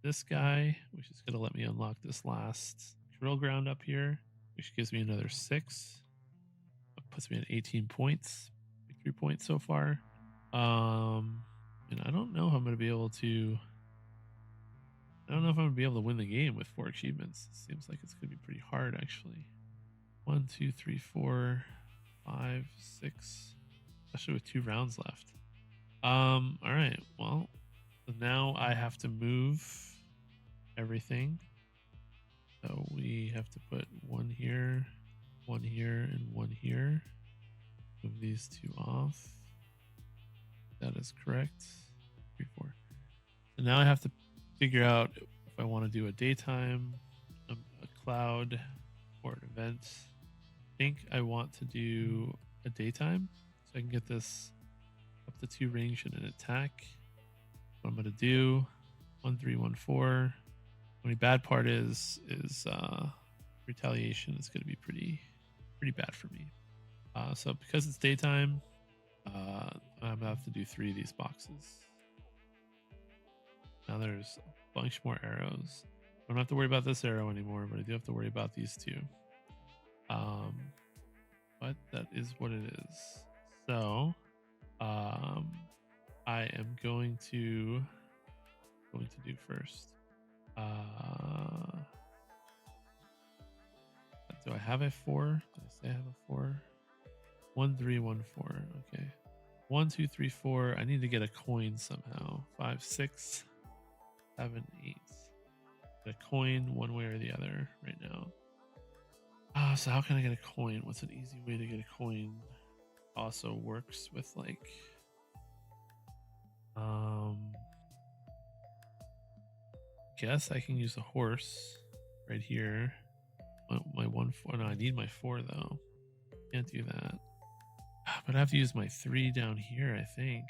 this guy, which is going to let me unlock this last drill ground up here, which gives me another 6. Puts me at 18 points, 3 points so far. And I don't know if I'm going to be able to. I don't know if I'm going to be able to win the game with 4 achievements. It seems like it's going to be pretty hard, actually. 1, 2, 3, 4, 5, 6. Especially with 2 rounds left. All right. Well, so now I have to move everything. So we have to put 1 here, 1 here, and 1 here. Move these 2 off. That is correct. 3, 4. So now I have to figure out if I want to do a daytime, a cloud, or an event. I think I want to do a daytime so I can get this up to 2 range and an attack. What I'm going to do, 1, 3, 1, 4. The only bad part is retaliation is going to be pretty bad for me. So because it's daytime, I'm going to have to do 3 of these boxes. Now there's a bunch more arrows. I don't have to worry about this arrow anymore, but I do have to worry about these 2. But that is what it is. So I am going to do first. Do I have a 4? Did I say I have a 4? 1, 3, 1, 4. Okay. 1, 2, 3, 4. I need to get a coin somehow. 5, 6, 7, 8. Get a coin one way or the other right now. So how can I get a coin? What's an easy way to get a coin? Also works with like guess I can use a horse right here. My 1, 4. No, I need my 4 though. Can't do that. But I have to use my 3 down here, I think.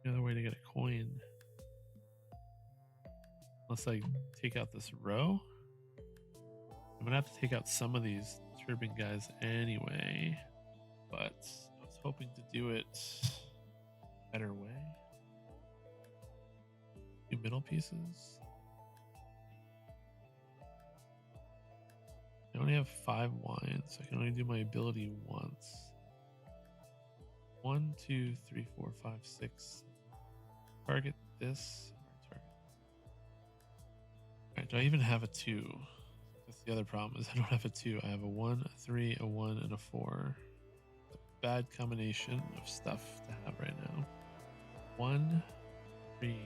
Another way to get a coin. Unless I take out this row. I'm gonna have to take out some of these turban guys anyway. But I was hoping to do it a better way. 2 middle pieces. I only have 5 wines, so I can only do my ability once. 1, 2, 3, 4, 5, 6. Target this. Target. Alright, do I even have a 2? That's the other problem, is I don't have a 2. I have a 1, a 3, a 1, and a 4. It's a bad combination of stuff to have right now. 1, 3,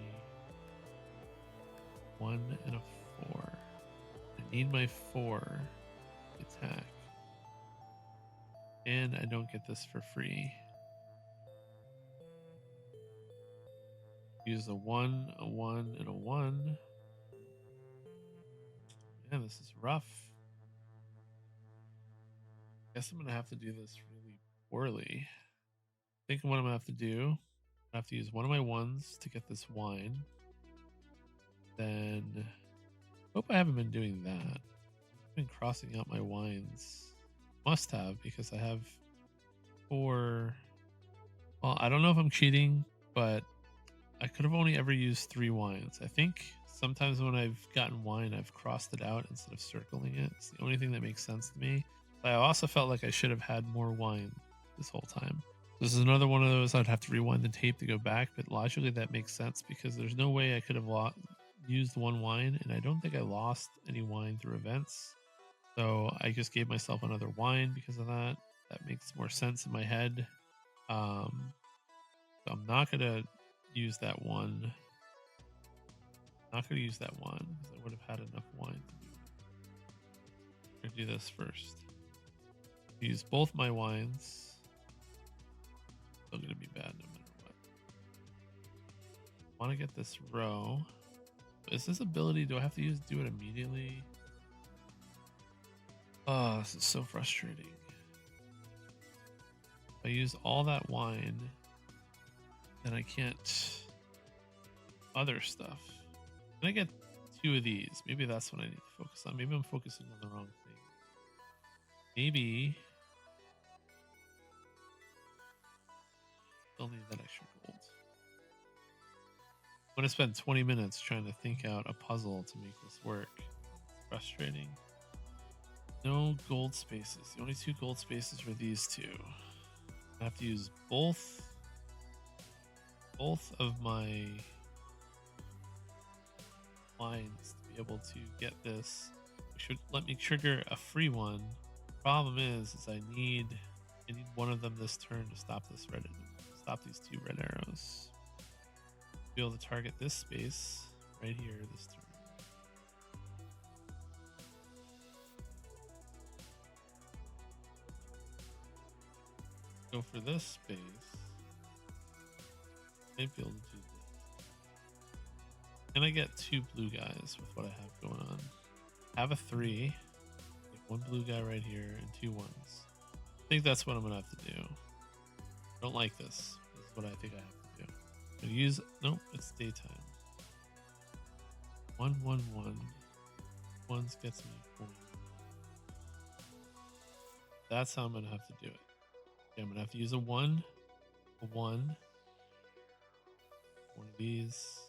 1, and a 4. I need my 4 attack. And I don't get this for free. Use a 1, a 1, and a 1. Man, this is rough. Guess I'm gonna have to do this really poorly. I think what I'm gonna have to do, I have to use one of my 1s to get this wine. Then, hope I haven't been doing that. I've been crossing out my wines. Must have, because I have 4. Well, I don't know if I'm cheating, but I could have only ever used 3 wines. I think sometimes when I've gotten wine, I've crossed it out instead of circling it. It's the only thing that makes sense to me. But I also felt like I should have had more wine this whole time. This is another one of those I'd have to rewind the tape to go back, but logically that makes sense because there's no way I could have used 1 wine, and I don't think I lost any wine through events. So I just gave myself another wine because of that. That makes more sense in my head. So I'm not gonna use that 1. Not gonna use that 1 because I would have had enough wine. I'm gonna do this first. Use both my wines. Still gonna be bad no matter what. Want to get this row. Is this ability? Do I have to do it immediately? Oh, this is so frustrating. If I use all that wine, then I can't other stuff. Can I get 2 of these? Maybe that's what I need to focus on. Maybe I'm focusing on the wrong thing. Maybe still need that extra gold. I'm gonna spend 20 minutes trying to think out a puzzle to make this work. Frustrating. No gold spaces. The only 2 gold spaces are these 2. I have to use both of my wines to be able to get this. Which should let me trigger a free one. Problem is I need one of them this turn to stop these 2 red arrows. Be able to target this space right here this turn. Go for this space. Might be able to do this. Can I get 2 blue guys with what I have going on? Have a 3. Like 1 blue guy right here and 2 1s. I think that's what I'm gonna have to do. I don't like this. This is what I think I have to do. I'm gonna use nope, it's daytime. 1 1 1. 1s gets me a coin. That's how I'm gonna have to do it. Okay, I'm gonna have to use a 1, a 1. One of these.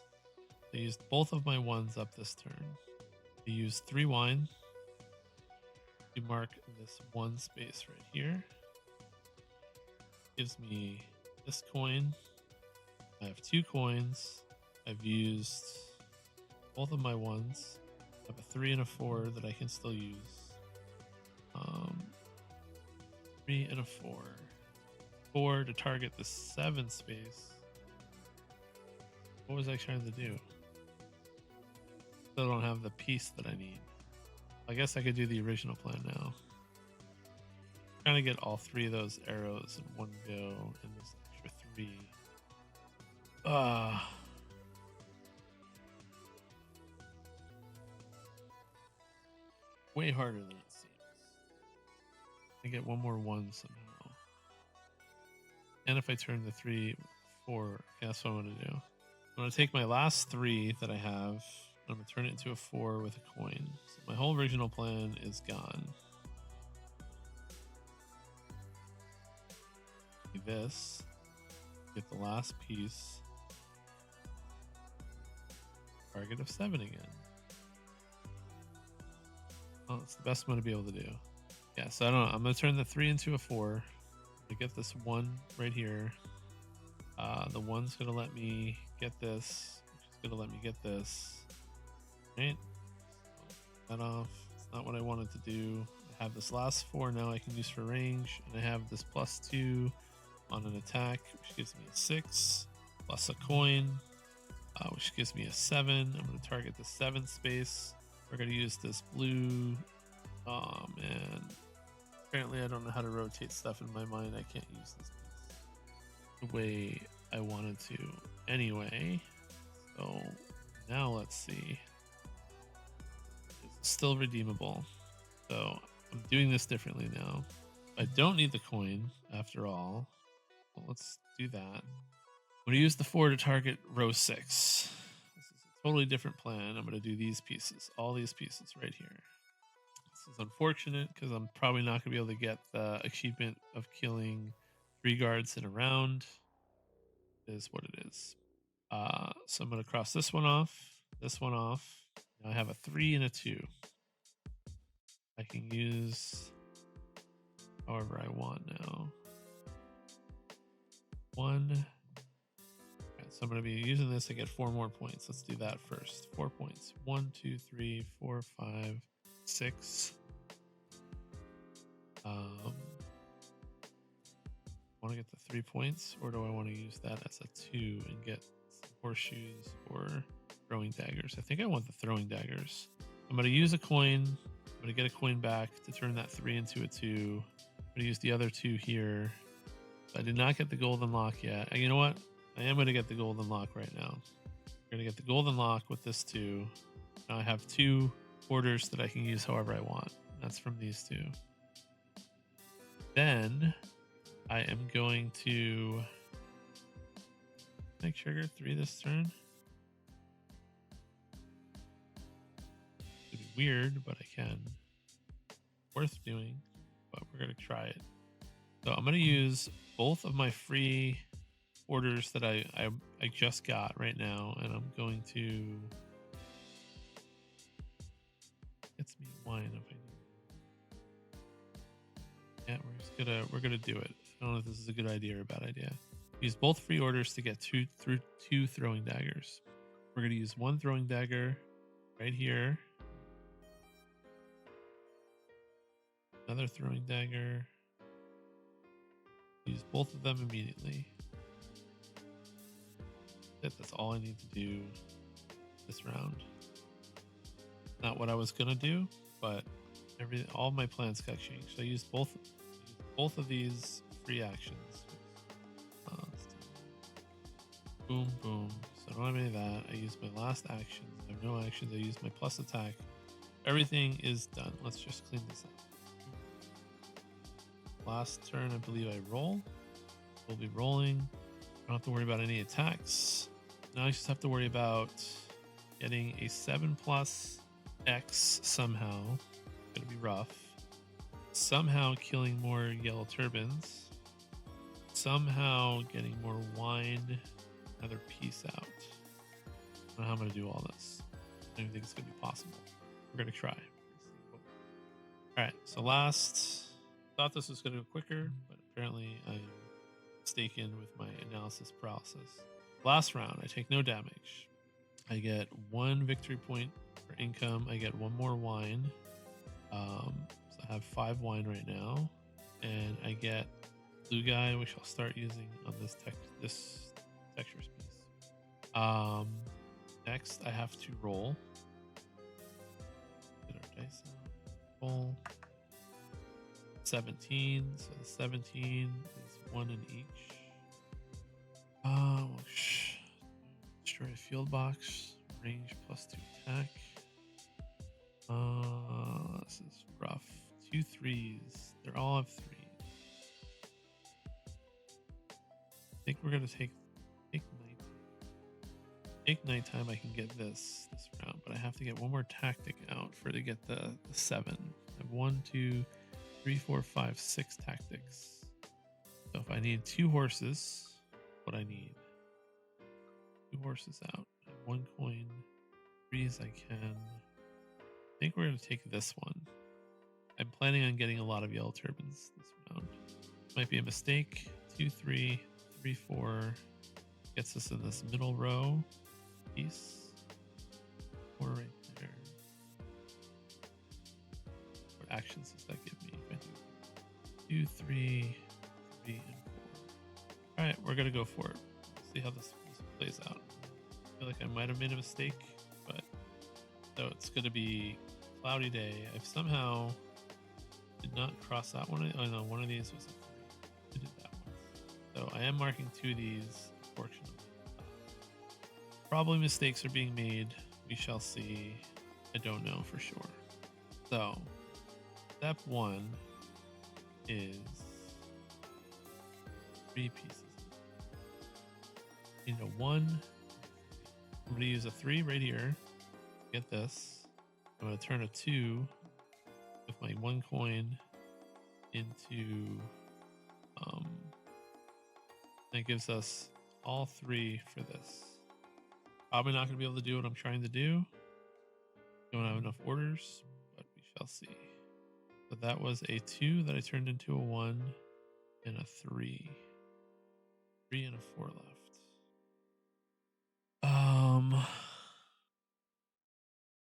I used both of my 1s up this turn. I used 3 wine to mark this 1 space right here. Gives me this coin. I have 2 coins. I've used both of my 1s. I have a 3 and a 4 that I can still use. 3 and a 4. 4 to target the 7 space. What was I trying to do? Still don't have the piece that I need. I guess I could do the original plan now. Trying to get all 3 of those arrows in one go and this extra 3. Way harder than it seems. I get 1 more 1 somehow. And if I turn the 3, 4, okay, that's what I'm going to do. I'm going to take my last 3 that I have. I'm going to turn it into a 4 with a coin. So my whole original plan is gone. This. Get the last piece. Target of 7 again. Well, it's the best I'm going to be able to do. Yeah, so I don't know. I'm going to turn the 3 into a 4. To get this 1 right here. The 1's going to let me get this, which is going to let me get this. Right? So that off. It's not what I wanted to do. I have this last 4 now I can use for range, and I have this +2 on an attack, which gives me a 6, plus a coin, which gives me a 7. I'm going to target the 7th space. We're going to use this blue. And apparently I don't know how to rotate stuff in my mind. I can't use this piece the way I wanted to anyway. So now let's see. It's still redeemable. So I'm doing this differently now. I don't need the coin after all. Well, let's do that. I'm going to use the 4 to target row 6. This is a totally different plan. I'm going to do these pieces, all these pieces right here. This is unfortunate because I'm probably not going to be able to get the achievement of killing 3 guards in a round. It is what it is. So I'm going to cross this one off, this one off. Now I have a 3 and a 2. I can use however I want now. 1. Okay, so I'm going to be using this to get 4 more points. Let's do that first. 4 points. 1, 2, 3, 4, 5, 6. Want to get the 3 points, or do I want to use that as a 2 and get some horseshoes or throwing daggers? I think I want the throwing daggers. I'm going to use a coin. I'm going to get a coin back to turn that 3 into a 2. I'm going to use the other 2 here. I did not get the golden lock yet. And you know what? I am going to get the golden lock right now. I'm going to get the golden lock with this 2. Now I have 2 orders that I can use however I want. That's from these 2. Then I am going to make trigger 3 this turn. It'd be weird, but I can. Worth doing, but we're going to try it. So I'm going to use both of my free orders that I just got right now, and I'm going to gets me wine if I need. Yeah, we're gonna do it. I don't know if this is a good idea or a bad idea. Use both free orders to get two throwing daggers. We're gonna use 1 throwing dagger right here. Another throwing dagger. Use both of them immediately. That's all I need to do this round. Not what I was gonna do, but all my plans got changed. So I used both of these free actions. Boom, boom. So I don't have any of that. I used my last actions. I have no actions. I used my plus attack. Everything is done. Let's just clean this up. Last turn, I believe I roll. We'll be rolling. I don't have to worry about any attacks. Now I just have to worry about getting a 7+ X somehow. It's gonna be rough. Somehow killing more yellow turbans. Somehow getting more wine. Another piece out. I don't know how I'm gonna do all this. I don't think it's gonna be possible. We're gonna try. Alright, so last. Thought this was gonna go quicker, but apparently I'm mistaken with my analysis paralysis. Last round, I take no damage. I get 1 victory point for income. I get 1 more wine. So I have 5 wine right now, and I get blue guy, which I'll start using on this textures piece. Next, I have to roll. Get our dice out. Roll. 17. So the 17 is 1 in each. Destroy a field box. Range +2 attack. This is rough. 2 3s. They all have 3. I think we're gonna take nighttime. I can get this round, but I have to get 1 more tactic out to get the 7. I have 1, 2, 3, 4, 5, 6 tactics. So if I need 2 horses, what I need 2 horses out. I have 1 coin. 3s I can. I think we're going to take this one. I'm planning on getting a lot of yellow turbans this round. Might be a mistake. 2, 3, 3, 4. Gets us in this middle row piece. 4 right there. What actions does that give me? 2, 3, 3, and 4. Alright, we're going to go for it. See how this plays out. I feel like I might have made a mistake, but so it's going to be cloudy day. I've somehow did not cross that one. Oh no, one of these was a 3. I did that one. So I am marking 2 of these, unfortunately. Probably mistakes are being made. We shall see. I don't know for sure. So step 1 is 3 pieces. You know, 1. I'm going to use a 3 right here. Get this. I'm going to turn a 2 with my 1 coin into that gives us all 3 for this. Probably not going to be able to do what I'm trying to do. Don't have enough orders, but we shall see. So that was a 2 that I turned into a 1 and a 3. 3 and a 4 left.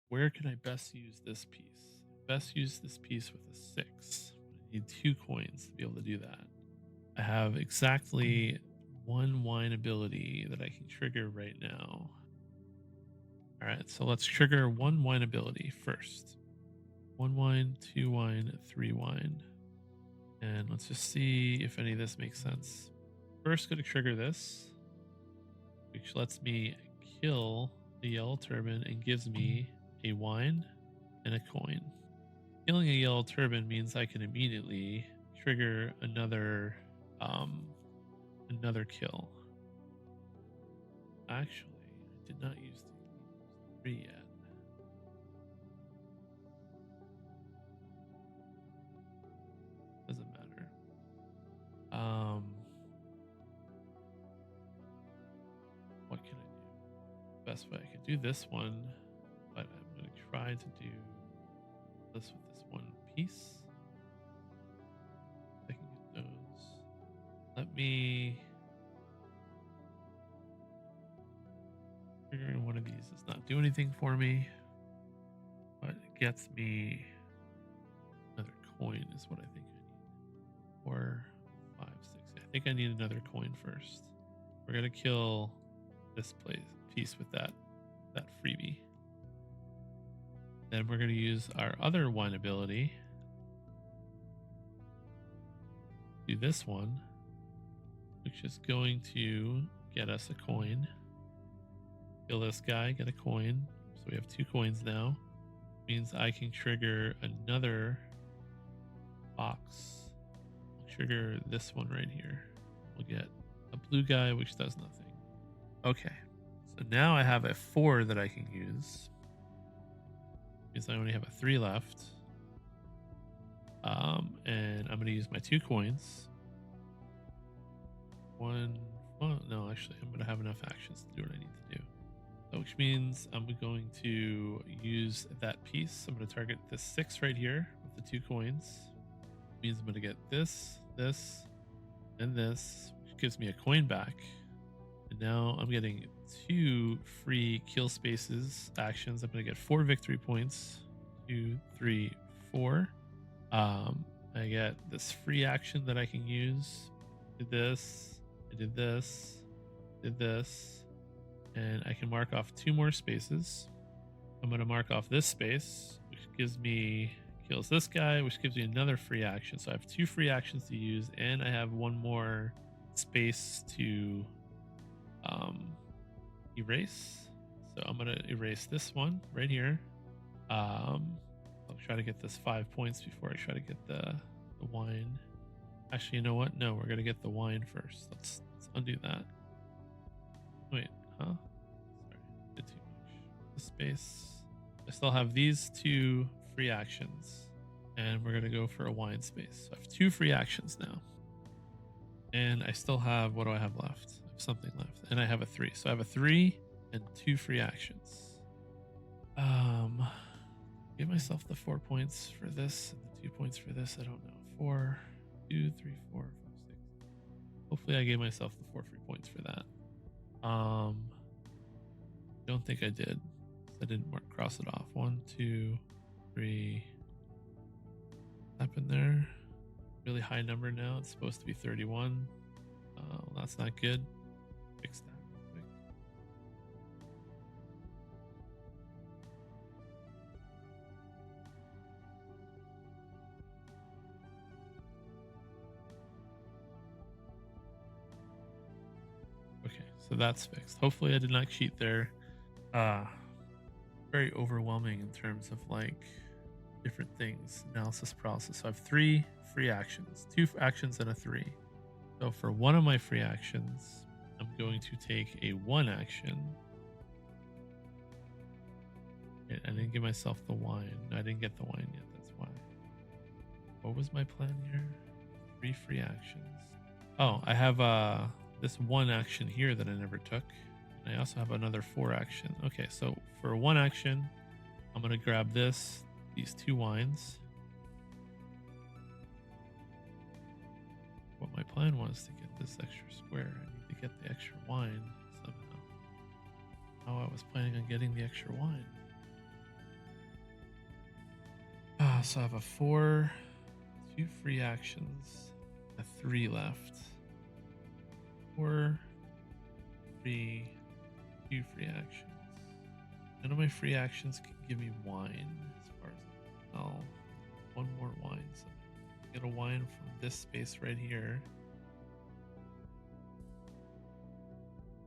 Where can I best use this piece? Best use this piece with a 6. I need 2 coins to be able to do that. I have exactly 1 wine ability that I can trigger right now. All right, so let's trigger 1 wine ability first. 1 wine, 2 wine, 3 wine. And let's just see if any of this makes sense. First, going to trigger this, which lets me kill the yellow turban and gives me a wine and a coin. Killing a yellow turban means I can immediately trigger another kill. Actually, I did not use the 3 yet. Doesn't matter. What can I do? Best way I could do this one, but I'm going to try to do this with this 1 piece. I can get those. Let me. Triggering one of these does not do anything for me, but it gets me another coin, is what I think I need. 4, 5, 6. I think I need another coin first. We're gonna kill this piece with that freebie. Then we're gonna use our other wine ability. Do this one, which is going to get us a coin. Kill this guy, get a coin. So we have 2 coins now. Means I can trigger another box. I'll trigger this one right here. We'll get a blue guy, which does nothing. Okay, so now I have a 4 that I can use. Because I only have a 3 left. And I'm going to use my 2 coins. 1. Well, no, actually, I'm going to have enough actions to do what I need to do. So, which means I'm going to use that piece. I'm going to target this 6 right here with the 2 coins. It means I'm going to get this, and this, which gives me a coin back. And now I'm getting 2 free kill spaces actions. I'm going to get 4 victory points. 2, 3, 4. I get this free action that I can use. Did this. I did this. Did this. And I can mark off 2 more spaces. I'm going to mark off this space, which gives me kills this guy, which gives me another free action. So I have 2 free actions to use, and I have 1 more space to erase. So I'm going to erase this one right here. I'll try to get this 5 points before I try to get the wine. Actually, you know what? No, we're going to get the wine first. Let's undo that. Wait, huh? Sorry, did too much. The space. I still have these 2 free actions, and we're going to go for a wine space. So I have 2 free actions now. And I still have, what do I have left? I have something left. And I have a 3. So I have a 3 and 2 free actions. Give myself the 4 points for this and the 2 points for this. I don't know. 4, 2, 3, 4, 5, 6. Hopefully I gave myself the 4 free points for that. Don't think I did. I didn't cross it off. 1, 2, 3. Up in there. Really high number now. It's supposed to be 31. Well, that's not good. Fix that real quick. Okay, so that's fixed. Hopefully I did not cheat there. Very overwhelming in terms of like different things, analysis paralysis. So I have 3 free actions, 2 actions and a 3. So for one of my free actions, I'm going to take a 1 action. I didn't give myself the wine. I didn't get the wine yet, that's why. What was my plan here? 3 free actions. Oh, I have this 1 action here that I never took. And I also have another 4 action. Okay, so for 1 action, I'm going to grab these 2 wines. What my plan was to get this extra square. I need to get the extra wine somehow. How I was planning on getting the extra wine. So I have a 4, 2 free actions, a 3 left. 4, 3, 2 free actions. None of my free actions can give me wine as far as I can tell. 1 more wine. So get a wine from this space right here.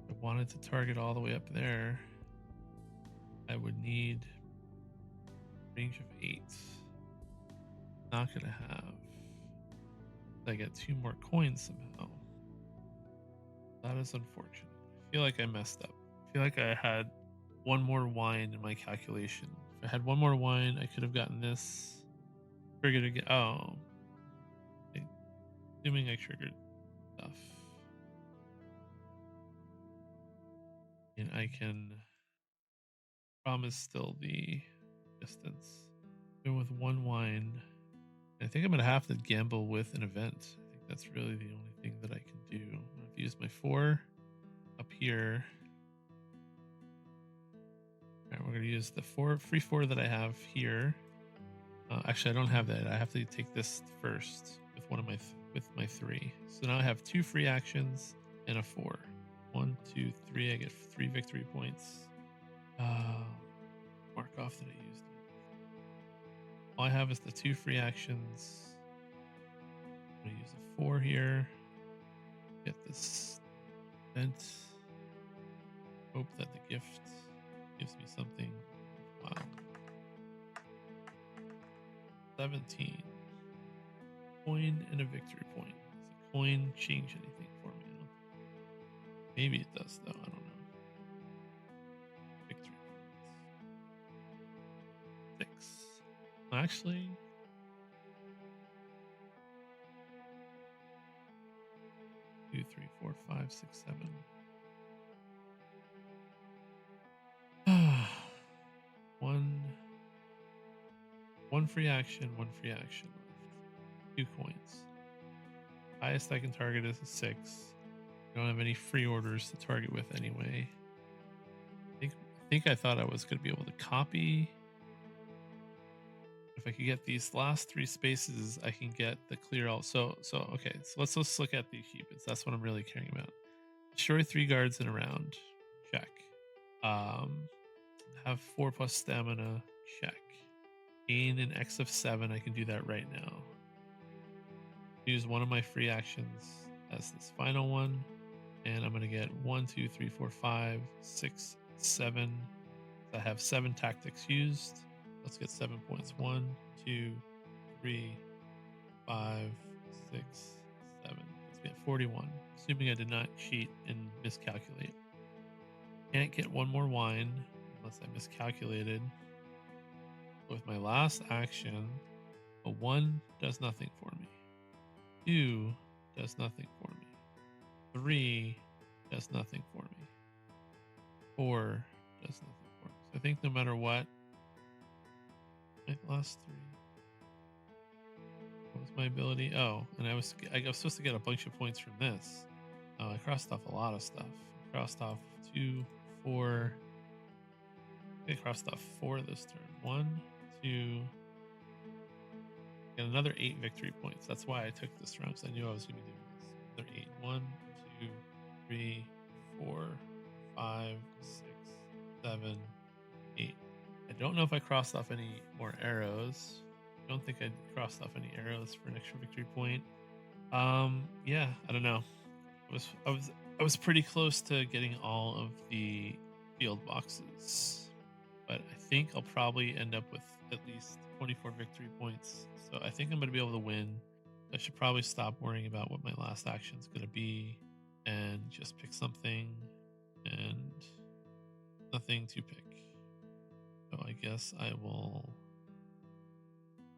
If I wanted to target all the way up there, I would need range of 8. Not gonna have. I get 2 more coins somehow. That is unfortunate. I feel like I messed up. I feel like I had 1 more wine in my calculation. If I had 1 more wine, I could have gotten this. Triggered again. Oh. Assuming I triggered stuff. And I can promise still the distance. Even with 1 wine. I think I'm going to have to gamble with an event. I think that's really the only thing that I can do. I'm going to use my 4 up here. All right, we're going to use the free 4 that I have here. Actually, I don't have that. I have to take this first with one of with my 3. So now I have 2 free actions and a 4. 1, 2, 3. I get 3 victory points. Mark off that I used it. All I have is the 2 free actions. I'm gonna use a 4 here. Get this event. Hope that the gift gives me something. Wow. 17. Coin and a victory point. Does a coin change anything for me? Maybe it does, though. I don't know. Victory points. 6. Actually, two, 3, 4, 5, 6, 7. One free action, 1 free action left. 2 coins. Highest I can target is a 6. I don't have any free orders to target with anyway. I think I thought I was going to be able to copy. If I could get these last 3 spaces, I can get the clear all. So okay. So let's look at the achievements. That's what I'm really caring about. Destroy 3 guards in a round. Check. Have 4+ stamina. Check. Gain an X of 7. I can do that right now. Use one of my free actions as this final one. And I'm going to get 1, 2, 3, 4, 5, 6, 7. I have 7 tactics used. Let's get 7 points. 1, 2, 3, 5, 6, 7. Let's get 41. Assuming I did not cheat and miscalculate. Can't get 1 more wine unless I miscalculated. With my last action, a 1 does nothing for me. 2 does nothing for me. 3 does nothing for me. 4 does nothing for me. So I think no matter what, My last 3. What was my ability? Oh, and I was supposed to get a bunch of points from this. Oh, I crossed off a lot of stuff. I crossed off 2, 4. I crossed off 4 this turn. 1, 2. Get another 8 victory points. That's why I took this round, because I knew I was going to be doing this. Another 8. 1, 2, 3, 4, 5, 6, 7, 8. I don't know if I crossed off any more arrows. I don't think I crossed off any arrows for an extra victory point. Yeah, I don't know. I was pretty close to getting all of the field boxes, but I think I'll probably end up with at least 24 victory points. So I think I'm going to be able to win. I should probably stop worrying about what my last action is going to be and just pick something, and nothing to pick. So I guess I will.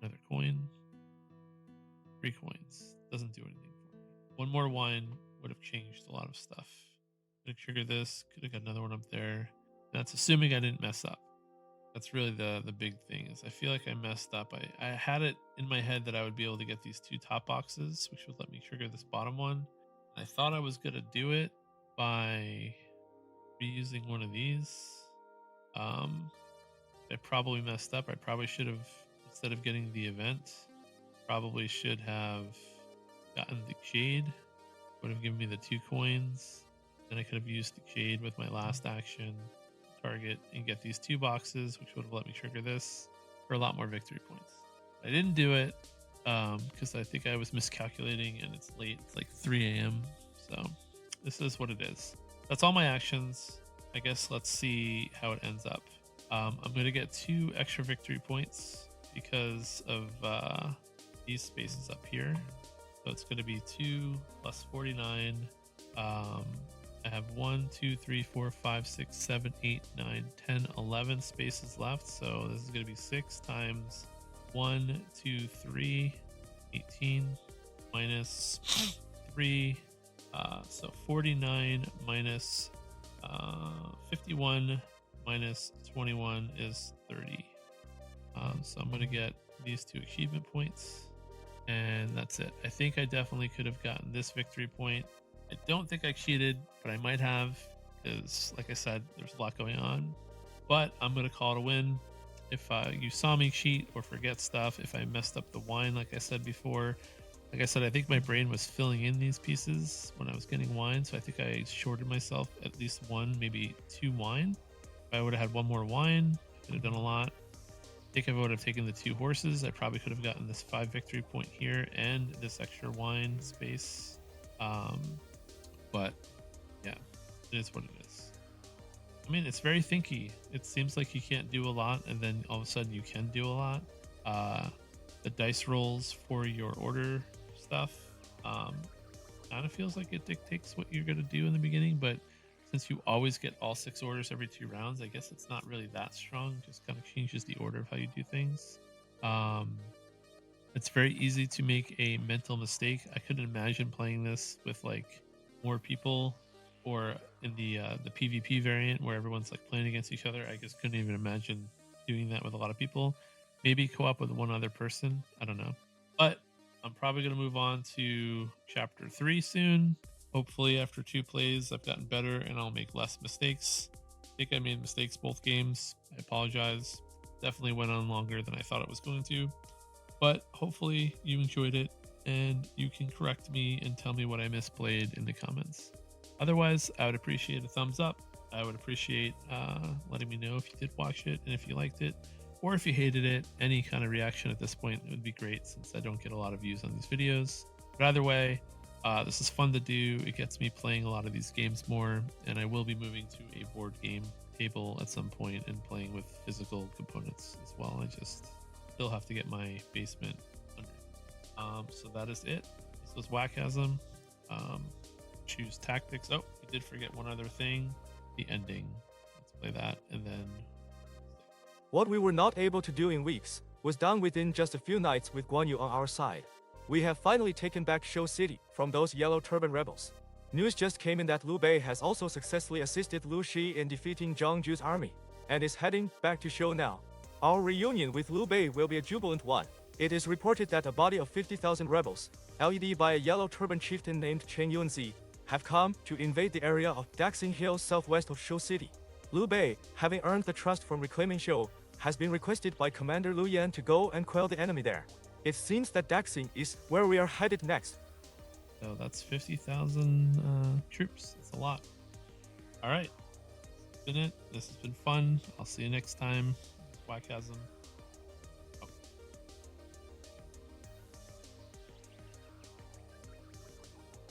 Another coin. 3 coins. Doesn't do anything for me. 1 more wine would have changed a lot of stuff. Could have triggered this. Could have got another one up there. That's assuming I didn't mess up. That's really the big thing, is I feel like I messed up. I had it in my head that I would be able to get these 2 top boxes, which would let me trigger this bottom one. And I thought I was going to do it by reusing one of these. I probably messed up. I probably should have, instead of getting the event, probably should have gotten the jade. Would have given me the 2 coins. Then I could have used the jade with my last action, target, and get these 2 boxes, which would have let me trigger this for a lot more victory points. I didn't do it because I think I was miscalculating, and it's late. It's like 3 a.m. So this is what it is. That's all my actions. I guess let's see how it ends up. I'm going to get 2 extra victory points because of these spaces up here. So it's going to be 2 plus 49. I have 1, 2, 3, 4, 5, 6, 7, 8, 9, 10, 11 spaces left. So this is going to be 6 times 1, 2, 3, 18 minus 3. So 49 minus 51 minus 21 is 30. So I'm going to get these 2 achievement points, and that's it. I think I definitely could have gotten this victory point. I don't think I cheated, but I might have, because like I said, there's a lot going on. But I'm going to call it a win. If you saw me cheat or forget stuff, if I messed up the wine, like I said before, like I said, I think my brain was filling in these pieces when I was getting wine, so I think I shorted myself at least 1, maybe 2 wine. If I would have had 1 more wine, I could have done a lot. I think if I would have taken the 2 horses, I probably could have gotten this 5 victory point here and this extra wine space. But yeah, it is what it is. I mean, it's very thinky. It seems like you can't do a lot, and then all of a sudden you can do a lot. The dice rolls for your order stuff kind of feels like it dictates what you're going to do in the beginning, but since you always get all 6 orders every 2 rounds, I guess it's not really that strong. Just kind of changes the order of how you do things. It's very easy to make a mental mistake. I couldn't imagine playing this with like more people, or in the PvP variant where everyone's like playing against each other. I just couldn't even imagine doing that with a lot of people. Maybe co-op with 1 other person. I don't know. But I'm probably going to move on to chapter 3 soon. Hopefully after 2 plays, I've gotten better and I'll make less mistakes. I think I made mistakes both games. I apologize. Definitely went on longer than I thought it was going to. But hopefully you enjoyed it, and you can correct me and tell me what I misplayed in the comments. Otherwise, I would appreciate a thumbs up. I would appreciate letting me know if you did watch it and if you liked it, or if you hated it. Any kind of reaction at this point would be great, since I don't get a lot of views on these videos. But either way, this is fun to do. It gets me playing a lot of these games more, and I will be moving to a board game table at some point and playing with physical components as well. I just still have to get my basement under. So that is it. This was Whackasm. Choose tactics. Oh, we did forget one other thing. The ending. Let's play that, and then What we were not able to do in weeks was done within just a few nights with Guan Yu on our side. We have finally taken back Shou City from those Yellow Turban rebels. News just came in that Liu Bei has also successfully assisted Lu Shi in defeating Zhang Ju's army, and is heading back to Shou now. Our reunion with Liu Bei will be a jubilant one. It is reported that a body of 50,000 rebels, led by a Yellow Turban chieftain named Chen Yunzi, have come to invade the area of Daxing Hills southwest of Shu City. Liu Bei, having earned the trust from reclaiming Shu, has been requested by Commander Liu Yan to go and quell the enemy there. It seems that Daxing is where we are headed next. So that's 50,000 troops. That's a lot. All right. That's been it. This has been fun. I'll see you next time. Whackasm.